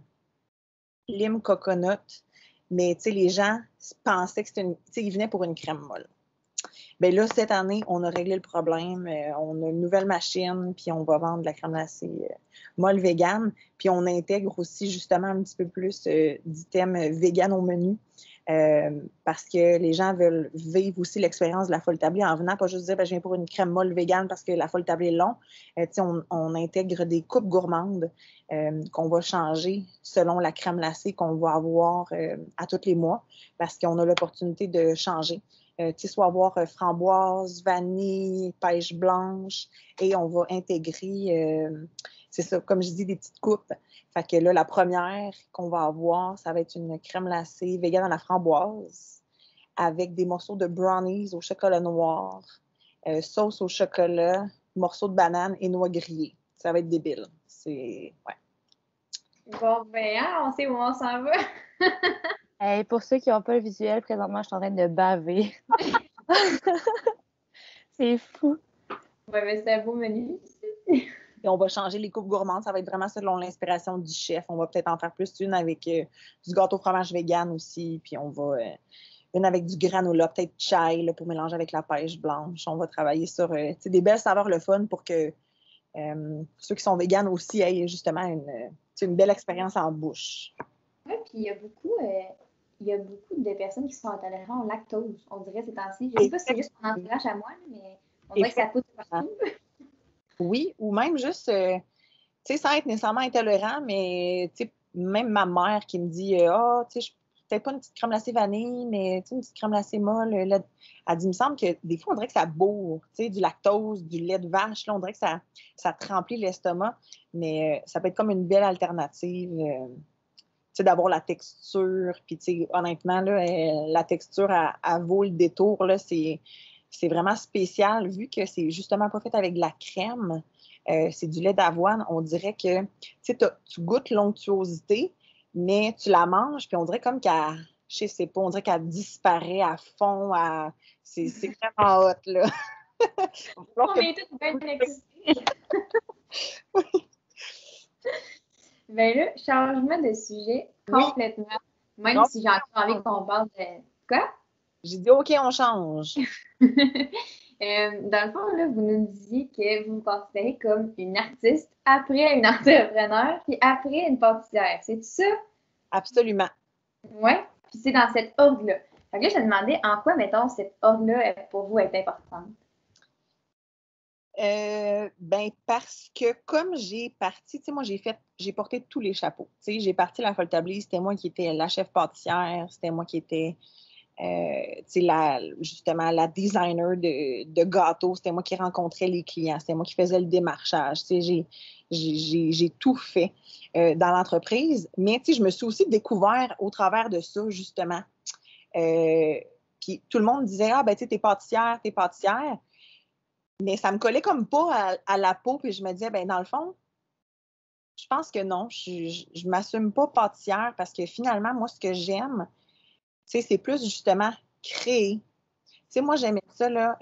coconut. Mais, tu sais, les gens pensaient que c'était ils venaient pour une crème molle. Bien là, cette année, on a réglé le problème. On a une nouvelle machine, puis on va vendre de la crème glacée molle vegan. Puis on intègre aussi justement un petit peu plus d'items vegan au menu. Parce que les gens veulent vivre aussi l'expérience de la folle tablée en venant, pas juste dire je viens pour une crème molle vegan parce que la folle tablée est long. On intègre des coupes gourmandes qu'on va changer selon la crème glacée qu'on va avoir à tous les mois parce qu'on a l'opportunité de changer. Soit avoir framboise, vanille, pêche blanche et on va intégrer, c'est ça, comme je dis, des petites coupes. Fait que là, la première qu'on va avoir, ça va être une crème glacée vegan à la framboise avec des morceaux de brownies au chocolat noir, sauce au chocolat, morceaux de banane et noix grillées. Ça va être débile. Ouais. Bon, ben, on sait où on s'en va. Hey, pour ceux qui n'ont pas le visuel, présentement, je suis en train de baver. C'est fou. Ouais, mais c'est un beau menu. Et on va changer les coupes gourmandes. Ça va être vraiment selon l'inspiration du chef. On va peut-être en faire plus une avec du gâteau fromage vegan aussi. Puis on va une avec du granola, peut-être chai là, pour mélanger avec la pêche blanche. On va travailler sur des belles saveurs le fun pour que ceux qui sont véganes aussi aient justement une belle expérience en bouche. Oui, puis il y a beaucoup de personnes qui sont intolérantes au lactose, on dirait ces temps-ci. Je ne sais pas si c'est juste mon entourage à moi, mais on dirait que ça pousse partout. Oui, ou même juste, sans être nécessairement intolérant, mais même ma mère qui me dit peut-être pas une petite crème glacée vanille, mais une petite crème glacée molle. Elle dit, il me semble que des fois, on dirait que ça bourre, du lactose, du lait de vache. Là, on dirait que ça te remplit l'estomac, mais ça peut être comme une belle alternative. D'avoir la texture, puis honnêtement, là, la texture, elle vaut le détour, là, c'est vraiment spécial, vu que c'est justement pas fait avec de la crème, c'est du lait d'avoine, on dirait que, tu goûtes l'onctuosité, mais tu la manges, puis on dirait comme qu'elle, je sais pas, on dirait qu'elle disparaît à fond, c'est vraiment hot, là. On est toutes bien excités. Ben là, changement de sujet complètement. Oui. Même si j'ai encore envie qu'on parle de... Quoi? J'ai dit, OK, on change. Dans le fond, là, vous nous disiez que vous vous considérez comme une artiste après une entrepreneur, puis après une pâtissière. C'est ça? Absolument. Oui, puis c'est dans cette ordre-là. Fait que là, je me demandais en quoi, mettons, cette ordre-là, pour vous, est importante. Ben parce que comme j'ai parti, moi j'ai porté tous les chapeaux. J'ai parti la folle tablée, c'était moi qui étais la chef pâtissière, c'était moi qui étais justement la designer de gâteaux, c'était moi qui rencontrais les clients, c'était moi qui faisais le démarchage. J'ai tout fait dans l'entreprise, mais je me suis aussi découvert au travers de ça, justement. Puis tout le monde disait, t'es pâtissière, t'es pâtissière. Mais ça me collait comme pas à la peau, puis je me disais, ben dans le fond, je pense que non, je m'assume pas pâtissière parce que finalement, moi, ce que j'aime, c'est plus justement créer. Moi, j'aimais ça, là,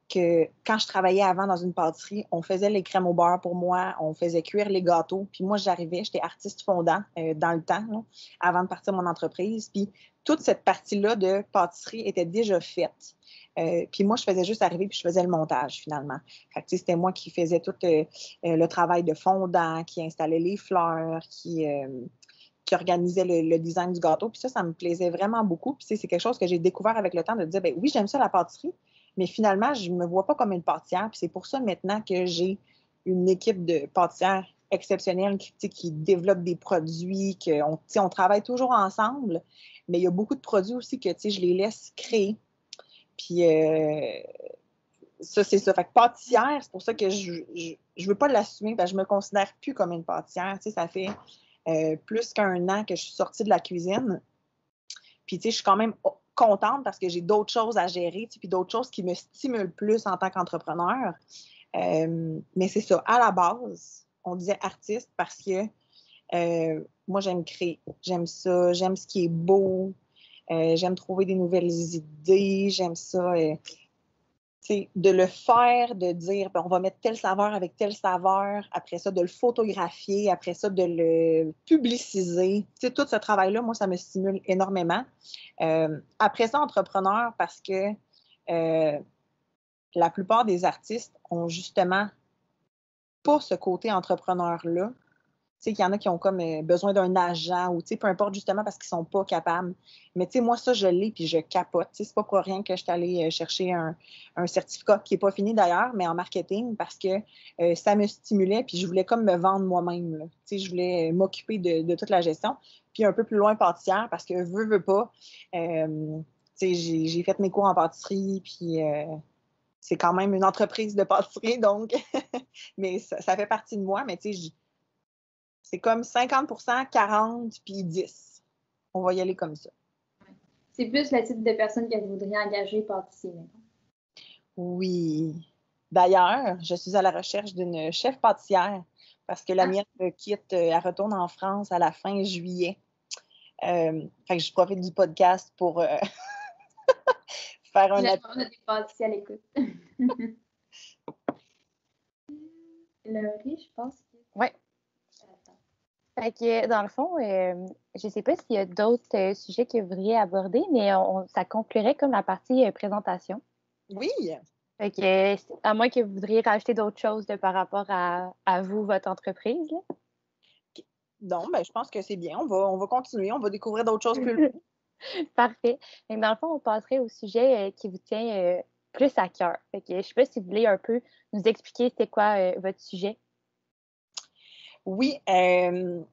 que quand je travaillais avant dans une pâtisserie, on faisait les crèmes au beurre pour moi, on faisait cuire les gâteaux, puis moi, j'arrivais, j'étais artiste fondant dans le temps, là, avant de partir mon entreprise, puis toute cette partie-là de pâtisserie était déjà faite. Puis moi, je faisais juste arriver puis je faisais le montage, finalement. Fait que, c'était moi qui faisais tout le travail de fondant, qui installait les fleurs, qui organisait le design du gâteau. Puis ça me plaisait vraiment beaucoup. Puis c'est quelque chose que j'ai découvert avec le temps de dire, ben oui, j'aime ça la pâtisserie, mais finalement, je ne me vois pas comme une pâtissière. Puis c'est pour ça maintenant que j'ai une équipe de pâtissières exceptionnelle qui développe des produits, on travaille toujours ensemble, mais il y a beaucoup de produits aussi que je les laisse créer. Puis ça, c'est ça. Fait que pâtissière, c'est pour ça que je veux pas l'assumer, parce que je me considère plus comme une pâtissière. Ça fait plus qu'un an que je suis sortie de la cuisine. Puis je suis quand même contente parce que j'ai d'autres choses à gérer, puis d'autres choses qui me stimulent plus en tant qu'entrepreneur. Mais c'est ça. À la base, on disait artiste parce que moi, j'aime créer. J'aime ça. J'aime ce qui est beau. J'aime trouver des nouvelles idées, j'aime ça, de le faire, de dire, on va mettre telle saveur avec telle saveur, après ça, de le photographier, après ça, de le publiciser. Tout ce travail-là, moi, ça me stimule énormément. Après ça, entrepreneur, parce que la plupart des artistes ont justement pas ce côté entrepreneur-là. Tu sais, qu'il y en a qui ont comme besoin d'un agent ou, tu sais, peu importe, justement parce qu'ils sont pas capables. Mais, tu sais, moi, ça, je l'ai puis je capote. Tu sais, c'est pas pour rien que je suis allée chercher un certificat qui est pas fini d'ailleurs, mais en marketing parce que ça me stimulait puis je voulais comme me vendre moi-même, là. Tu sais, je voulais m'occuper de toute la gestion. Puis un peu plus loin, pâtissière, parce que veux pas. Tu sais, j'ai fait mes cours en pâtisserie puis c'est quand même une entreprise de pâtisserie, donc, mais ça fait partie de moi, mais tu sais, c'est comme 50%, 40, puis 10. On va y aller comme ça. C'est plus le type de personne que vous voudriez engager pâtissier, maintenant. Oui. D'ailleurs, je suis à la recherche d'une chef pâtissière parce que la mienne quitte, elle retourne en France à la fin juillet. Fait que je profite du podcast pour faire un appel. On a des pâtissiers à l'écoute. Laurie, je pense que... Oui. Fait que, dans le fond, je ne sais pas s'il y a d'autres sujets que vous voudriez aborder, mais ça conclurait comme la partie présentation. Oui. Fait que, à moins que vous voudriez rajouter d'autres choses par rapport à vous, votre entreprise. Là. Non, ben, je pense que c'est bien. On va continuer. On va découvrir d'autres choses plus loin. Parfait. Donc, dans le fond, on passerait au sujet qui vous tient plus à cœur. Fait que, je ne sais pas si vous voulez un peu nous expliquer c'était quoi votre sujet. Oui. Ben,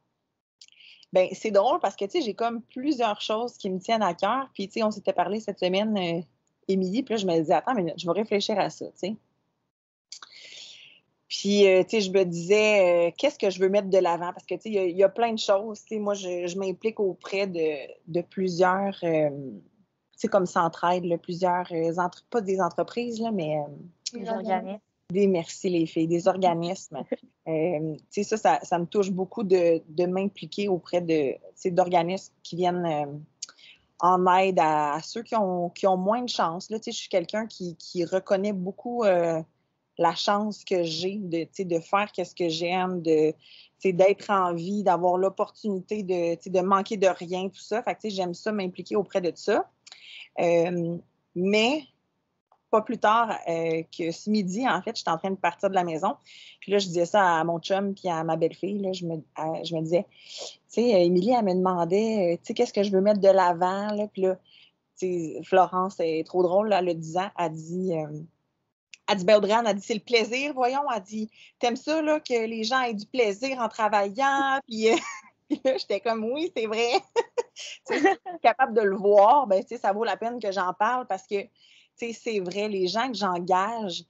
c'est drôle parce que, tu sais, j'ai comme plusieurs choses qui me tiennent à cœur. Puis, tu sais, on s'était parlé cette semaine, Émilie, puis là, je me disais, attends, mais je vais réfléchir à ça, tu sais. Puis, tu sais, je me disais, qu'est-ce que je veux mettre de l'avant? Parce que, tu sais, il y a plein de choses. Tu sais, moi, je m'implique auprès de plusieurs, tu sais, comme Centraide, là, plusieurs, pas des entreprises, là, mais Les organismes. merci les filles, des organismes. Tu sais, ça me touche beaucoup de m'impliquer auprès d'organismes qui viennent en aide à ceux qui ont moins de chance. Là, tu sais, je suis quelqu'un qui reconnaît beaucoup la chance que j'ai de faire ce que j'aime, d'être en vie, d'avoir l'opportunité de manquer de rien, tout ça. Fait que, j'aime ça, m'impliquer auprès de ça. Mais pas plus tard que ce midi, en fait, j'étais en train de partir de la maison. Puis là, je disais ça à mon chum puis à ma belle-fille. Là, je me disais, tu sais, Émilie, elle me demandait, tu sais, qu'est-ce que je veux mettre de l'avant. Là, puis là, tu sais, Florence, est trop drôle, là, elle a 10 ans, elle dit, ben Audrey, elle a dit, c'est le plaisir, voyons. Elle dit, t'aimes ça, là, que les gens aient du plaisir en travaillant? Puis, puis là, j'étais comme, oui, c'est vrai. Si je suis capable de le voir, ben, ça vaut la peine que j'en parle parce que c'est vrai, les gens que j'engage,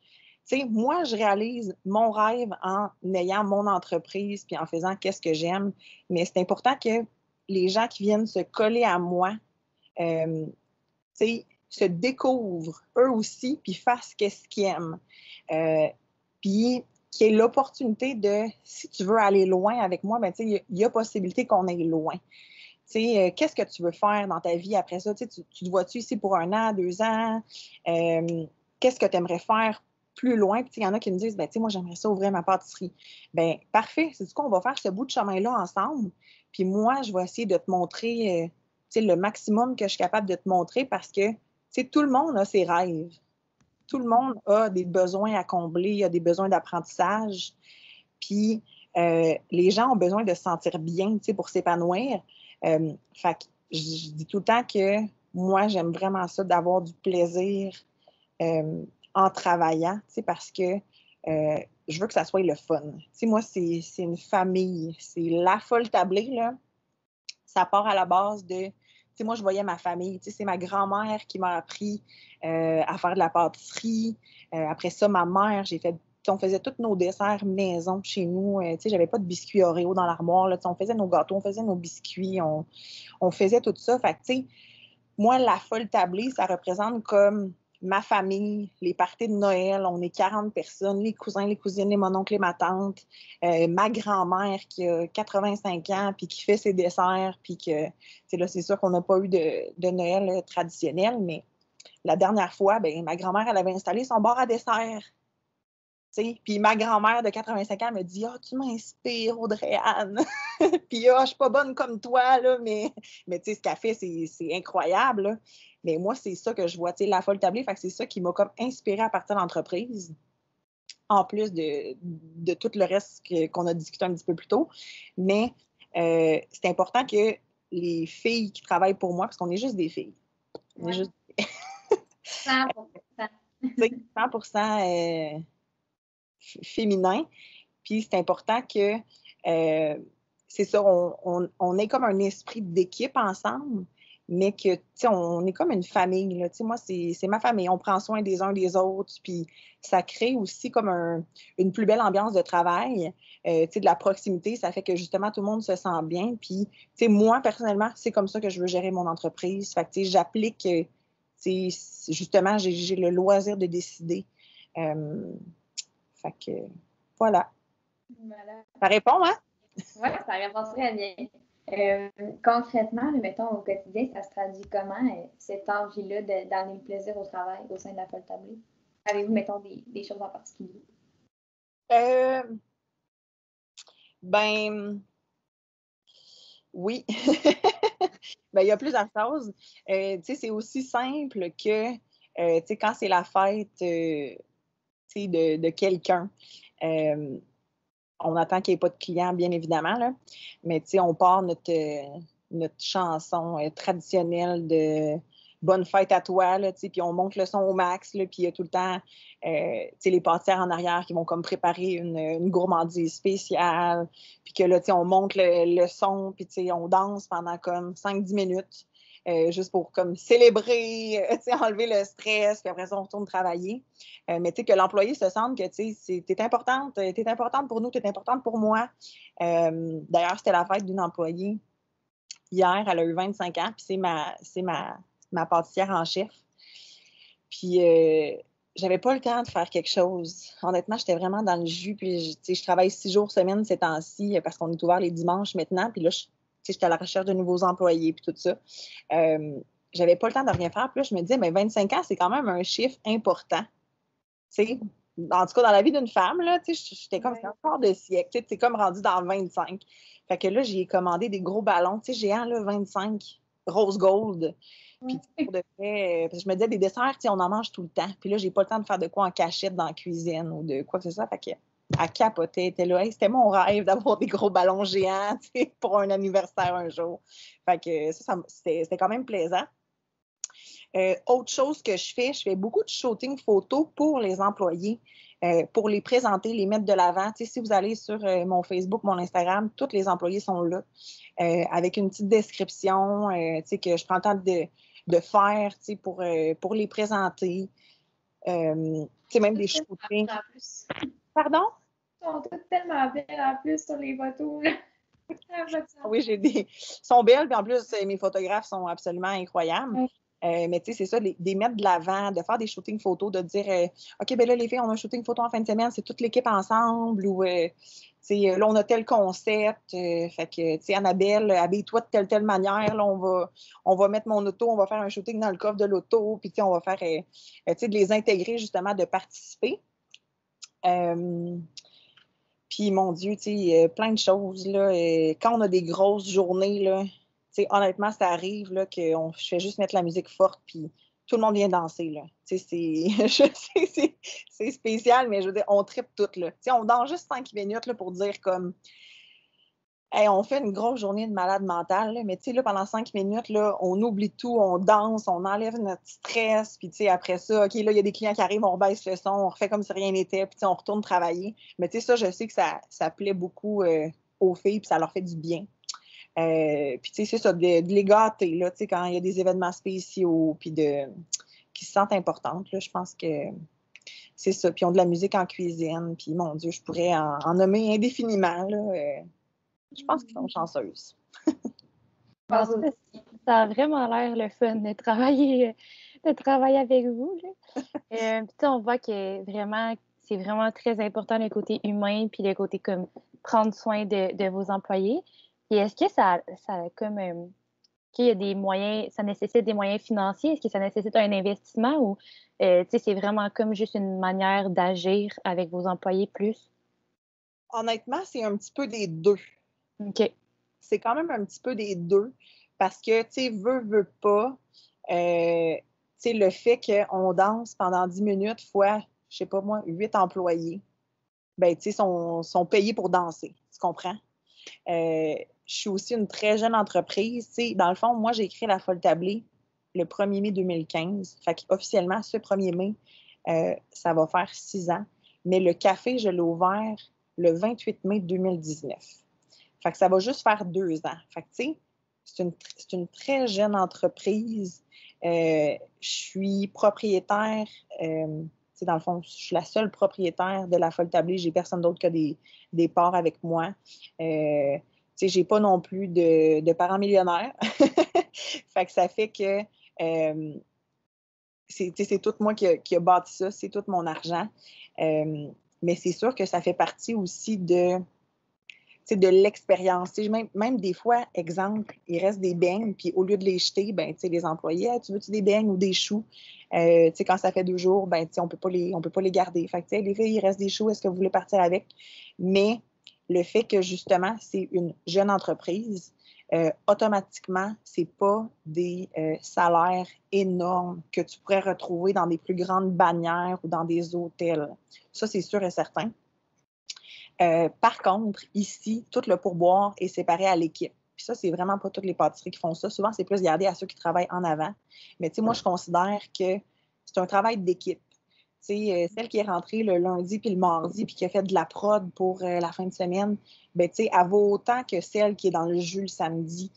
moi, je réalise mon rêve en ayant mon entreprise puis en faisant qu'est-ce que j'aime, mais c'est important que les gens qui viennent se coller à moi, se découvrent eux aussi puis fassent qu'est-ce qu'ils aiment. Puis qu'il y ait l'opportunité de, si tu veux aller loin avec moi, ben, il y a possibilité qu'on aille loin. Qu'est-ce que tu veux faire dans ta vie après ça? Tu te vois-tu ici pour 1 an, 2 ans? Qu'est-ce que tu aimerais faire plus loin? Puis il y en a qui me disent, ben, moi, j'aimerais ça ouvrir ma pâtisserie. Ben parfait, c'est du coup, on va faire ce bout de chemin-là ensemble. Puis moi, je vais essayer de te montrer le maximum que je suis capable de te montrer parce que tout le monde a ses rêves. Tout le monde a des besoins à combler, il a des besoins d'apprentissage. Puis les gens ont besoin de se sentir bien pour s'épanouir. Fait que je dis tout le temps que moi, j'aime vraiment ça, d'avoir du plaisir en travaillant, parce que je veux que ça soit le fun. Moi, c'est une famille. C'est la folle tablée, là. Ça part à la base de... moi, je voyais ma famille. C'est ma grand-mère qui m'a appris à faire de la pâtisserie. Après ça, ma mère, on faisait tous nos desserts maison chez nous. J'avais pas de biscuits Oreo dans l'armoire. Là, on faisait nos gâteaux, on faisait nos biscuits, on faisait tout ça. Fait que, moi, la folle tablée, ça représente comme ma famille, les parties de Noël. On est 40 personnes, les cousins, les cousines, les mononcles et ma tante. Ma grand-mère qui a 85 ans puis qui fait ses desserts. Puis que, là, c'est sûr qu'on n'a pas eu de Noël traditionnel, mais la dernière fois, ben, ma grand-mère, elle avait installé son bar à dessert. Puis ma grand-mère de 85 ans me dit « Ah, tu m'inspires, Audrey-Anne! » Puis « Ah, je suis pas bonne comme toi, là, mais tu sais, ce qu'elle fait, c'est incroyable, là. » Mais moi, c'est ça que je vois, tu sais, la folle tablée, fait que c'est ça qui m'a comme inspirée à partir de l'entreprise, en plus de tout le reste qu'on a discuté un petit peu plus tôt. Mais c'est important que les filles qui travaillent pour moi, parce qu'on est juste des filles, on est juste 100%. 100% féminin. Puis c'est important que, c'est ça, on ait comme un esprit d'équipe ensemble, mais que, tu sais, on est comme une famille, là. Tu sais, moi, c'est ma famille. On prend soin des uns des autres, puis ça crée aussi comme une plus belle ambiance de travail. Tu sais, de la proximité, ça fait que, justement, tout le monde se sent bien. Puis, tu sais, moi, personnellement, c'est comme ça que je veux gérer mon entreprise. Fait que, tu sais, j'applique, tu sais, justement, j'ai le loisir de décider. Fait que, voilà. Voilà. Ça répond, hein? Oui, ça répond très bien. Concrètement, mettons, au quotidien, ça se traduit comment, cette envie-là d'amener le plaisir au travail au sein de la folle tablée? Avez-vous, mettons, des choses en particulier? Ben, oui. Ben, il y a plusieurs choses. Tu sais, c'est aussi simple que, tu sais, quand c'est la fête, tu sais, de quelqu'un, on attend qu'il n'y ait pas de clients, bien évidemment, là. Mais, tu sais, on part notre chanson traditionnelle de Bonne fête à toi, là, tu sais, puis on monte le son au max, là, puis il y a tout le temps, tu sais, les pâtissières en arrière qui vont comme préparer une gourmandise spéciale, puis que là, tu sais, on monte le son, puis tu sais, on danse pendant comme 5-10 minutes, juste pour comme célébrer, tu sais, enlever le stress, puis après ça, on retourne travailler. Mais tu sais, que l'employé se sente que, tu sais, t'es importante pour nous, t'es importante pour moi. D'ailleurs, c'était la fête d'une employée hier, elle a eu 25 ans, puis c'est ma pâtissière en chef. Puis, j'avais pas le temps de faire quelque chose. Honnêtement, j'étais vraiment dans le jus. Puis, je travaille 6 jours semaine ces temps-ci parce qu'on est ouvert les dimanches maintenant. Puis là, j'étais à la recherche de nouveaux employés puis tout ça. J'avais pas le temps de rien faire. Puis là, je me disais, mais 25 ans, c'est quand même un chiffre important. T'sais, en tout cas, dans la vie d'une femme, là, j'étais comme, c'est un quart de siècle. Tu es comme rendu dans 25. Fait que là, j'ai commandé des gros ballons, géants, là, 25, rose gold. Puis, pour de vrai, parce que je me disais, des desserts, on en mange tout le temps. Puis là, j'ai pas le temps de faire de quoi en cachette dans la cuisine ou de quoi que ce soit. Fait que, elle capotait, elle était là. Hey, c'était mon rêve d'avoir des gros ballons géants, pour un anniversaire un jour. Fait que c'était quand même plaisant. Autre chose que je fais beaucoup de shooting photo pour les employés, pour les présenter, les mettre de l'avant. Tu sais, si vous allez sur mon Facebook, mon Instagram, tous les employés sont là, avec une petite description, tu sais, que je prends le temps de faire, tu sais, pour les présenter. Tu sais, même des shootings. Pardon? Ils sont toutes tellement belles en plus sur les photos. Oui, ils sont belles, puis en plus, mes photographes sont absolument incroyables. Mais tu sais, c'est ça, des mettre de l'avant, de faire des shootings photos, de dire OK, ben là, les filles, on a un shooting photo en fin de semaine, c'est toute l'équipe ensemble, ou tu sais, là, on a tel concept. Fait que, tu sais, Annabelle, habille-toi de telle manière, là, on va mettre mon auto, on va faire un shooting dans le coffre de l'auto, puis tu sais, on va faire, tu sais, de les intégrer, justement, de participer. Puis, mon Dieu, tu sais, plein de choses, là. Quand on a des grosses journées, là, tu sais, honnêtement, ça arrive, là, que je fais juste mettre la musique forte, puis tout le monde vient danser, là. Tu sais, je sais, c'est spécial, mais je veux dire, on tripe toutes, là. Tu sais, on danse juste 5 minutes, là, pour dire comme, hey, on fait une grosse journée de malade mental, là, mais tu sais, là, pendant 5 minutes, là, on oublie tout, on danse, on enlève notre stress, puis tu sais, après ça, OK, là, il y a des clients qui arrivent, on baisse le son, on refait comme si rien n'était, puis tu sais, on retourne travailler. Mais tu sais, ça, je sais que ça plaît beaucoup aux filles, puis ça leur fait du bien. Puis tu sais, c'est ça, de les gâter, là, tu sais, quand il y a des événements spéciaux, puis qui se sentent importantes, là, je pense que c'est ça. Puis ils ont de la musique en cuisine, puis mon Dieu, je pourrais en nommer indéfiniment, là. Je pense qu'ils sont chanceuses. Ça a vraiment l'air le fun de travailler avec vous. Puis on voit que vraiment, c'est vraiment très important le côté humain puis le côté comme prendre soin de vos employés. Et est-ce que ça a comme qu'il y a des moyens, ça nécessite des moyens financiers? Est-ce que ça nécessite un investissement ou c'est vraiment comme juste une manière d'agir avec vos employés plus? Honnêtement, c'est un petit peu des deux. OK. C'est quand même un petit peu des deux parce que, tu sais, veut pas, tu sais, le fait qu'on danse pendant 10 minutes fois, je sais pas moi, 8 employés, ben, tu sais, sont payés pour danser. Tu comprends? Je suis aussi une très jeune entreprise. Tu sais, dans le fond, moi, j'ai créé la Folle Tablée le 1er mai 2015. Fait qu'officiellement, ce 1er mai, ça va faire 6 ans. Mais le café, je l'ai ouvert le 28 mai 2019. Fait que ça va juste faire 2 ans. Fait que, tu sais, c'est une très jeune entreprise. Je suis propriétaire, dans le fond, je suis la seule propriétaire de la Folle Tablée. J'ai personne d'autre que des parts avec moi. J'ai pas non plus de parents millionnaires. Fait que ça fait que c'est tout moi qui a bâti ça, c'est tout mon argent. Mais c'est sûr que ça fait partie aussi de l'expérience. Même des fois, exemple, il reste des beignes, puis au lieu de les jeter, ben, les employés, tu veux-tu des beignes ou des choux? Quand ça fait 2 jours, ben, on peut pas les garder. Fait que, les filles, il reste des choux, est-ce que vous voulez partir avec? Mais le fait que, justement, c'est une jeune entreprise, automatiquement, c'est pas des salaires énormes que tu pourrais retrouver dans des plus grandes bannières ou dans des hôtels. Ça, c'est sûr et certain. Par contre, ici, tout le pourboire est séparé à l'équipe. Puis ça, c'est vraiment pas toutes les pâtisseries qui font ça. Souvent, c'est plus gardé à ceux qui travaillent en avant. Mais tu sais, moi, je considère que c'est un travail d'équipe. Tu sais, celle qui est rentrée le lundi puis le mardi puis qui a fait de la prod pour la fin de semaine, ben tu sais, elle vaut autant que celle qui est dans le jus le samedi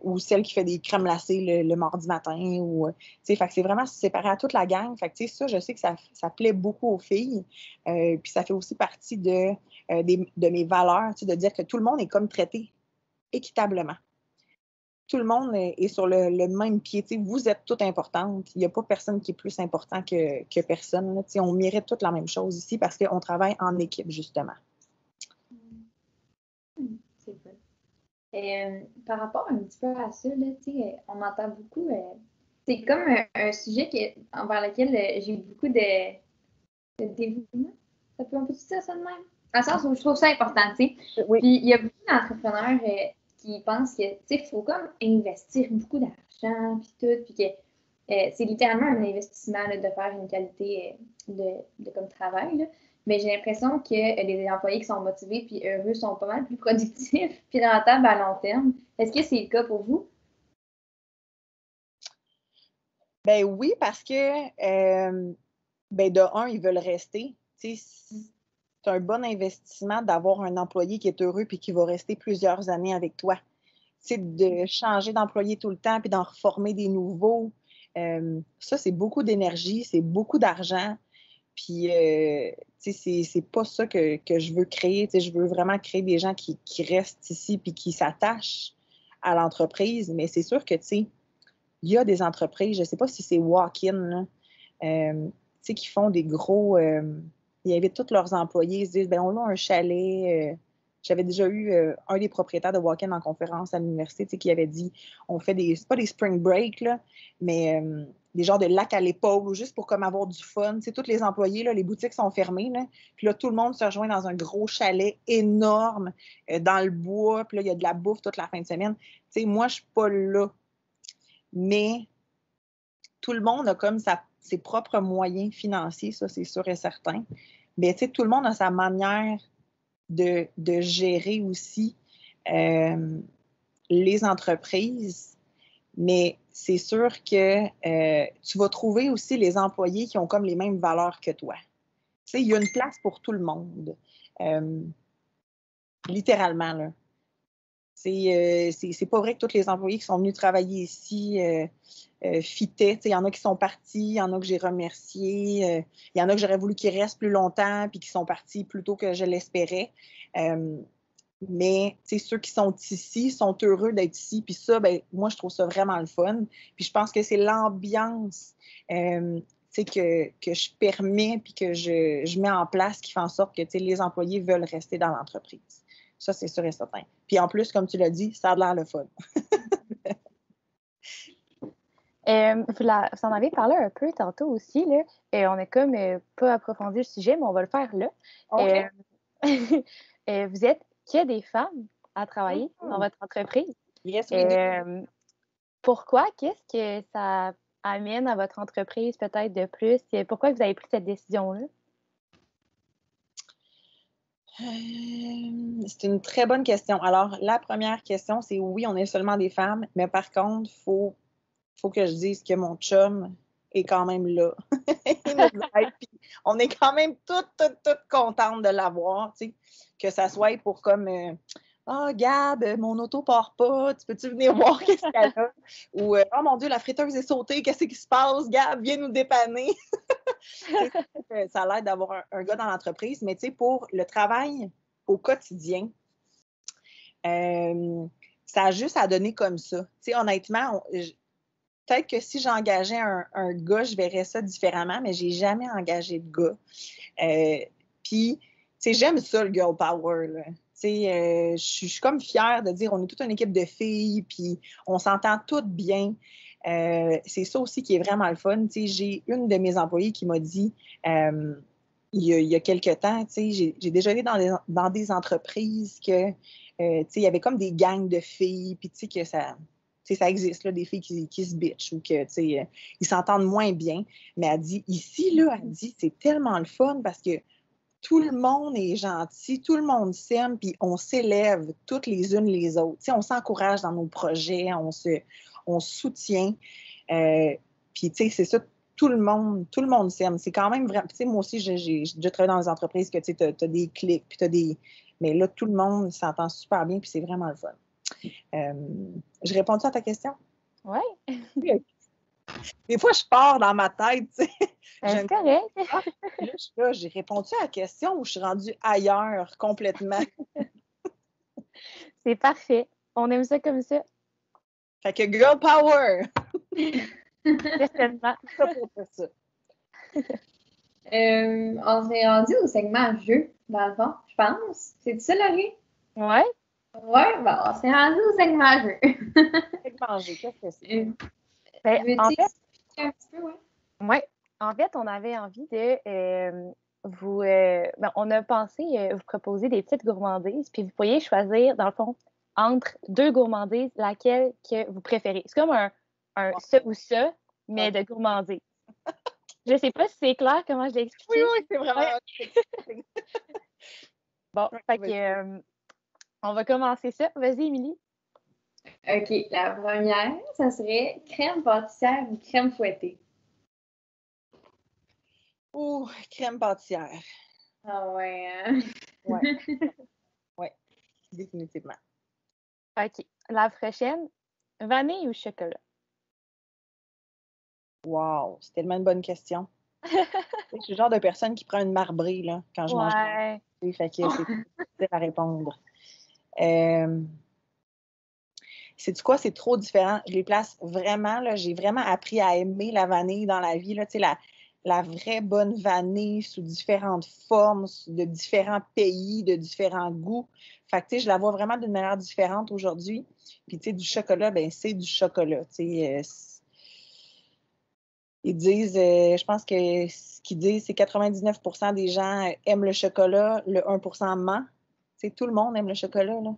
ou celle qui fait des crèmes glacées le mardi matin. Fait que c'est vraiment séparé à toute la gang. Fait que ça, je sais que ça plaît beaucoup aux filles. Puis ça fait aussi partie de mes valeurs, de dire que tout le monde est comme traité équitablement. Tout le monde est sur le même pied. Vous êtes toutes importantes. Il n'y a pas personne qui est plus important que personne. Là. On mérite toutes la même chose ici parce qu'on travaille en équipe, justement. C'est vrai. Par rapport un petit peu à ça, là, on entend beaucoup. C'est comme un sujet envers lequel j'ai beaucoup de dévouement. On peut dire ça de même? Dans le sens où je trouve ça important, tu sais. Oui. Puis il y a beaucoup d'entrepreneurs qui pensent que, il faut comme investir beaucoup d'argent, puis tout, puis que c'est littéralement un investissement là, de faire une qualité de comme travail, là. Mais j'ai l'impression que les employés qui sont motivés puis heureux sont pas mal plus productifs puis rentables à long terme. Est-ce que c'est le cas pour vous? Ben oui, parce que de un, ils veulent rester. C'est un bon investissement d'avoir un employé qui est heureux puis qui va rester plusieurs années avec toi. De changer d'employé tout le temps puis d'en reformer des nouveaux. Ça, c'est beaucoup d'énergie, c'est beaucoup d'argent. Puis, c'est pas ça que je veux créer. Je veux vraiment créer des gens qui restent ici puis qui s'attachent à l'entreprise. Mais c'est sûr que, il y a des entreprises, je sais pas si c'est walk-in, qui font des gros... ils invitent tous leurs employés, ils se disent, ben on a un chalet... J'avais déjà eu un des propriétaires de Walk-in en conférence à l'université qui avait dit on fait c'est pas des spring break, là, mais des genres de lacs à l'épaule, juste pour comme avoir du fun. Tous les employés, là, les boutiques sont fermées. Là, puis là, tout le monde se rejoint dans un gros chalet énorme dans le bois. Puis là, il y a de la bouffe toute la fin de semaine. Moi, je suis pas là. Mais tout le monde a comme ses propres moyens financiers, ça, c'est sûr et certain. Mais tout le monde a sa manière de gérer aussi les entreprises, mais c'est sûr que tu vas trouver aussi les employés qui ont comme les mêmes valeurs que toi. Il y a une place pour tout le monde, littéralement, là. C'est pas vrai que tous les employés qui sont venus travailler ici fitaient. Il y en a qui sont partis, il y en a que j'ai remerciés, il y en a que j'aurais voulu qu'ils restent plus longtemps puis qui sont partis plus tôt que je l'espérais. Mais ceux qui sont ici sont heureux d'être ici. Puis ça, ben, moi, je trouve ça vraiment le fun. Puis je pense que c'est l'ambiance que je permets puis que je mets en place qui fait en sorte que les employés veulent rester dans l'entreprise. Ça, c'est sûr et certain. Puis en plus, comme tu l'as dit, ça a l'air le fun. Vous en avez parlé un peu tantôt aussi, là. On a comme pas approfondi le sujet, mais on va le faire là. OK. Vous êtes que des femmes à travailler dans votre entreprise. Yes, we do. Pourquoi? Qu'est-ce que ça amène à votre entreprise peut-être de plus? Pourquoi vous avez pris cette décision-là? C'est une très bonne question. Alors, la première question, c'est oui, on est seulement des femmes, mais par contre, faut que je dise que mon chum est quand même là. Il nous aide, puis on est quand même toutes contentes de l'avoir, tu sais, que ça soit pour comme ah, Gab, mon auto part pas, tu peux-tu venir voir qu'est-ce qu'elle a? Ou oh mon Dieu, la friteuse est sautée, qu'est-ce qui se passe? Gab, viens nous dépanner. Ça l'aide d'avoir un gars dans l'entreprise, mais tu sais, pour le travail au quotidien, ça a juste à donner comme ça. Tu sais, honnêtement, peut-être que si j'engageais un gars, je verrais ça différemment, mais j'ai jamais engagé de gars. Puis, tu sais, j'aime ça, le girl power, là. Tu sais, je suis comme fière de dire on est toute une équipe de filles, puis on s'entend toutes bien. C'est ça aussi qui est vraiment le fun. Tu sais, j'ai une de mes employées qui m'a dit il y a quelques temps, tu sais, j'ai déjà été dans des entreprises que, tu sais, il y avait comme des gangs de filles, puis tu sais, que ça existe, là, des filles qui se bitchent ou que, tu sais, ils s'entendent moins bien. Mais elle dit, ici, là, elle dit, c'est tellement le fun parce que tout le monde est gentil, tout le monde s'aime, puis on s'élève toutes les unes les autres. Tu sais, on s'encourage dans nos projets, on se soutient. Puis, tu sais, c'est ça, tout le monde s'aime. C'est quand même vrai. Tu sais, moi aussi, j'ai déjà travaillé dans des entreprises que, tu sais, t'as des clics, puis t'as des... Mais là, tout le monde s'entend super bien, puis c'est vraiment le fun. Je réponds-tu à ta question? Oui. Des fois, je pars dans ma tête, tu sais. C'est correct. Là, j'ai répondu à la question ou je suis rendue ailleurs complètement? C'est parfait. On aime ça comme ça. Fait que girl power! Certainement. Ça pour faire ça. On s'est rendu au segment jeu, dans le fond, je pense. C'est ça, Laurie? Ouais. Ouais, bon, on s'est rendu au segment jeu. Segment jeu, qu'est-ce que c'est? En fait, expliquer un petit peu, ouais? ouais. En fait, on avait envie de on a pensé vous proposer des petites gourmandises, puis vous pourriez choisir, dans le fond, entre deux gourmandises, laquelle que vous préférez. C'est comme un ça ou ça, mais de gourmandise. Je sais pas si c'est clair comment je l'ai expliqué. Oui, c'est vraiment... Ouais. Bon, fait que on va commencer ça. Vas-y, Émilie. OK, la première, ça serait crème pâtissière ou crème fouettée? Ouh, crème pâtissière. Ah ouais, hein? Ouais. Ouais, définitivement. OK. La prochaine, vanille ou chocolat? Wow, c'est tellement une bonne question. Je suis le genre de personne qui prend une marbrée là, quand je mange. Fait que c'est difficile à répondre. Sais-tu quoi? C'est trop différent. Je les place vraiment, là, j'ai vraiment appris à aimer la vanille dans la vie. Là, tu sais, la vraie bonne vanille sous différentes formes, de différents pays, de différents goûts. Fait que, tu sais, je la vois vraiment d'une manière différente aujourd'hui. Puis, tu sais, du chocolat, ben c'est du chocolat. Tu sais, ils disent, je pense que ce qu'ils disent, c'est 99% des gens aiment le chocolat, le 1% ment. Tu sais, tout le monde aime le chocolat, là.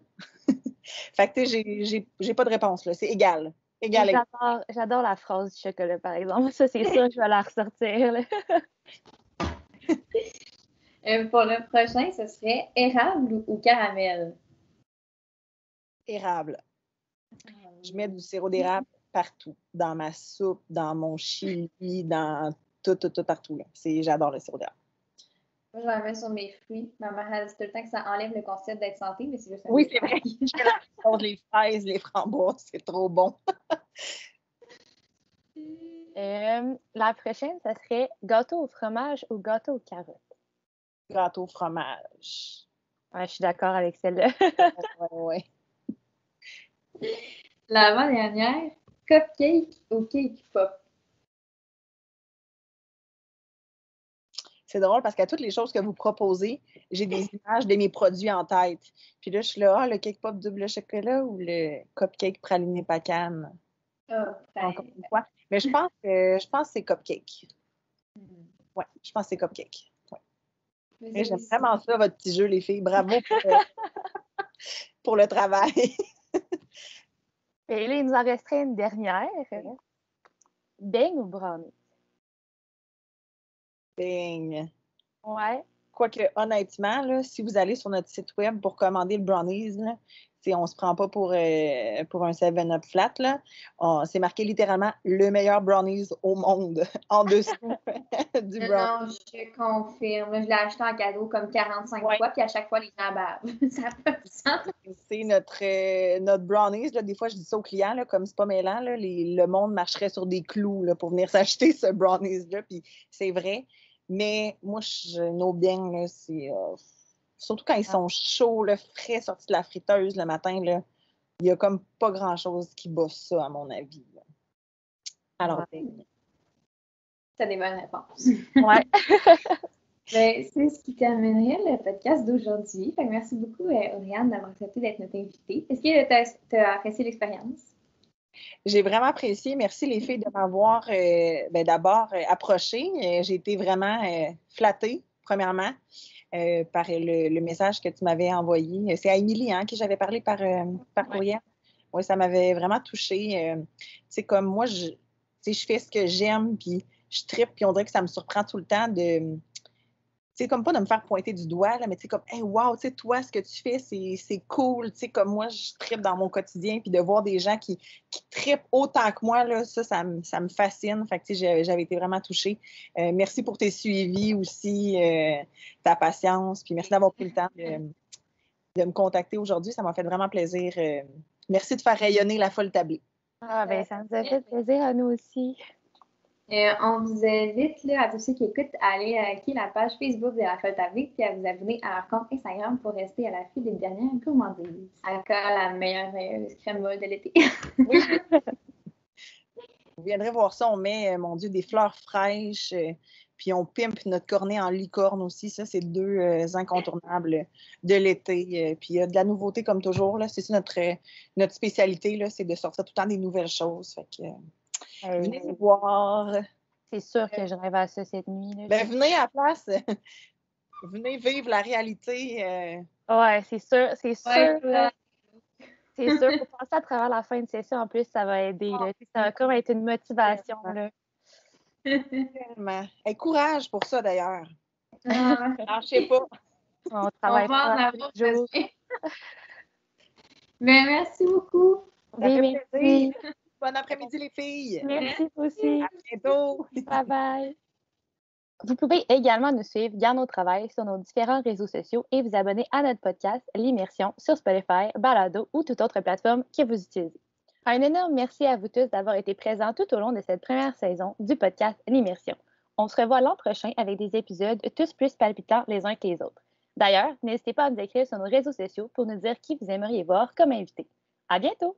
Fait que, tu sais, j'ai pas de réponse, là. C'est égal. Égal. J'adore la phrase du chocolat, par exemple. Ça, c'est sûr, je vais la ressortir. Là. Pour le prochain, ce serait érable ou caramel? Érable. Je mets du sirop d'érable partout. Dans ma soupe, dans mon chili, dans tout partout. Là. J'adore le sirop d'érable. Moi, je la mets sur mes fruits. Ma mère, elle dit tout le temps que ça enlève le concept d'être santé, mais c'est juste un Oui, c'est vrai. Les fraises, les framboises, c'est trop bon. La prochaine, ça serait gâteau au fromage ou gâteau aux carottes? Gâteau au fromage. Ouais, je suis d'accord avec celle-là. Ouais. L'avant-dernière, cupcake ou cake pop? C'est drôle parce qu'à toutes les choses que vous proposez, j'ai des images de mes produits en tête. Puis là, je suis là, le cake pop double chocolat ou le cupcake praliné pacane? Encore une fois. Mais je pense que c'est cupcake. Oui, je pense que c'est cupcake. Ouais. Mais j'aime vraiment ça, votre petit jeu, les filles. Bravo pour le travail. Et là, il nous en resterait une dernière. Beigne ou brownie? Beigne. Ouais. Quoique, honnêtement, là, si vous allez sur notre site web pour commander le brownies, là, on ne se prend pas pour un 7-Up flat. Là. C'est marqué littéralement le meilleur brownies au monde en dessous du brownie. Non, je confirme. Je l'ai acheté en cadeau comme 45 fois, puis à chaque fois, les gens bavent. Ça n'a pas de sens. C'est notre brownies. Là, des fois, je dis ça aux clients, là, comme c'est pas mêlant, là, le monde marcherait sur des clous là, pour venir s'acheter ce brownies-là. Puis c'est vrai. Mais moi, nos beignes, c'est... surtout quand ils sont chauds, là, frais, sortis de la friteuse le matin, là, il n'y a comme pas grand-chose qui bat ça, à mon avis. Là. Alors, c'est des bonnes réponses. Ouais. Ben, c'est ce qui terminerait le podcast d'aujourd'hui. Merci beaucoup, Oriane, d'avoir accepté d'être notre invitée. Est-ce que tu as apprécié l'expérience? J'ai vraiment apprécié. Merci les filles de m'avoir d'abord approchée. J'ai été vraiment flattée, premièrement, par le message que tu m'avais envoyé. C'est à Émilie qui j'avais parlé par courriel. Oui, ça m'avait vraiment touchée. Tu sais, comme moi, je fais ce que j'aime, puis je trippe, puis on dirait que ça me surprend tout le temps de... Tu sais, comme pas de me faire pointer du doigt, là, mais tu sais, comme, hey, wow, tu sais, toi, ce que tu fais, c'est cool. Tu sais, comme moi, je trippe dans mon quotidien, puis de voir des gens qui trippent autant que moi, là, ça me fascine. Fait que, tu sais, j'avais été vraiment touchée. Merci pour tes suivis aussi, ta patience, puis merci d'avoir pris le temps de me contacter aujourd'hui. Ça m'a fait vraiment plaisir. Merci de faire rayonner la folle tablée. Ah, ben, ça nous a fait plaisir à nous aussi. On vous invite à tous ceux qui écoutent à aller liker la page Facebook de la Folle Tablée puis à vous abonner à leur compte Instagram pour rester à l'affût des dernières gourmandises. Encore la meilleure crème molle de l'été. Oui. Vous viendrez voir ça. On met, mon Dieu, des fleurs fraîches, puis on pimpe notre cornet en licorne aussi. Ça, c'est 2 incontournables de l'été. Puis il y a de la nouveauté comme toujours. Là. C'est ça notre spécialité, là, c'est de sortir tout le temps des nouvelles choses. Fait que, venez voir. C'est sûr que je rêve à ça cette nuit. Là, ben, venez à la place. Venez vivre la réalité. Ouais, c'est sûr. C'est sûr. Ouais, c'est sûr. Pour passer à travers la fin de session, en plus, ça va aider. Là. Ça va comme être une motivation. Là. Tellement. Hey, courage pour ça, d'ailleurs. Lâchez pas. On travaille pas tous les jours. Mais merci beaucoup. Oui, merci. Bon après-midi, les filles. Merci aussi. À bientôt. Bye bye. Vous pouvez également nous suivre via nos travails sur nos différents réseaux sociaux et vous abonner à notre podcast L'Immersion sur Spotify, Balado ou toute autre plateforme que vous utilisez. Un énorme merci à vous tous d'avoir été présents tout au long de cette première saison du podcast L'Immersion. On se revoit l'an prochain avec des épisodes tous plus palpitants les uns que les autres. D'ailleurs, n'hésitez pas à nous écrire sur nos réseaux sociaux pour nous dire qui vous aimeriez voir comme invité. À bientôt!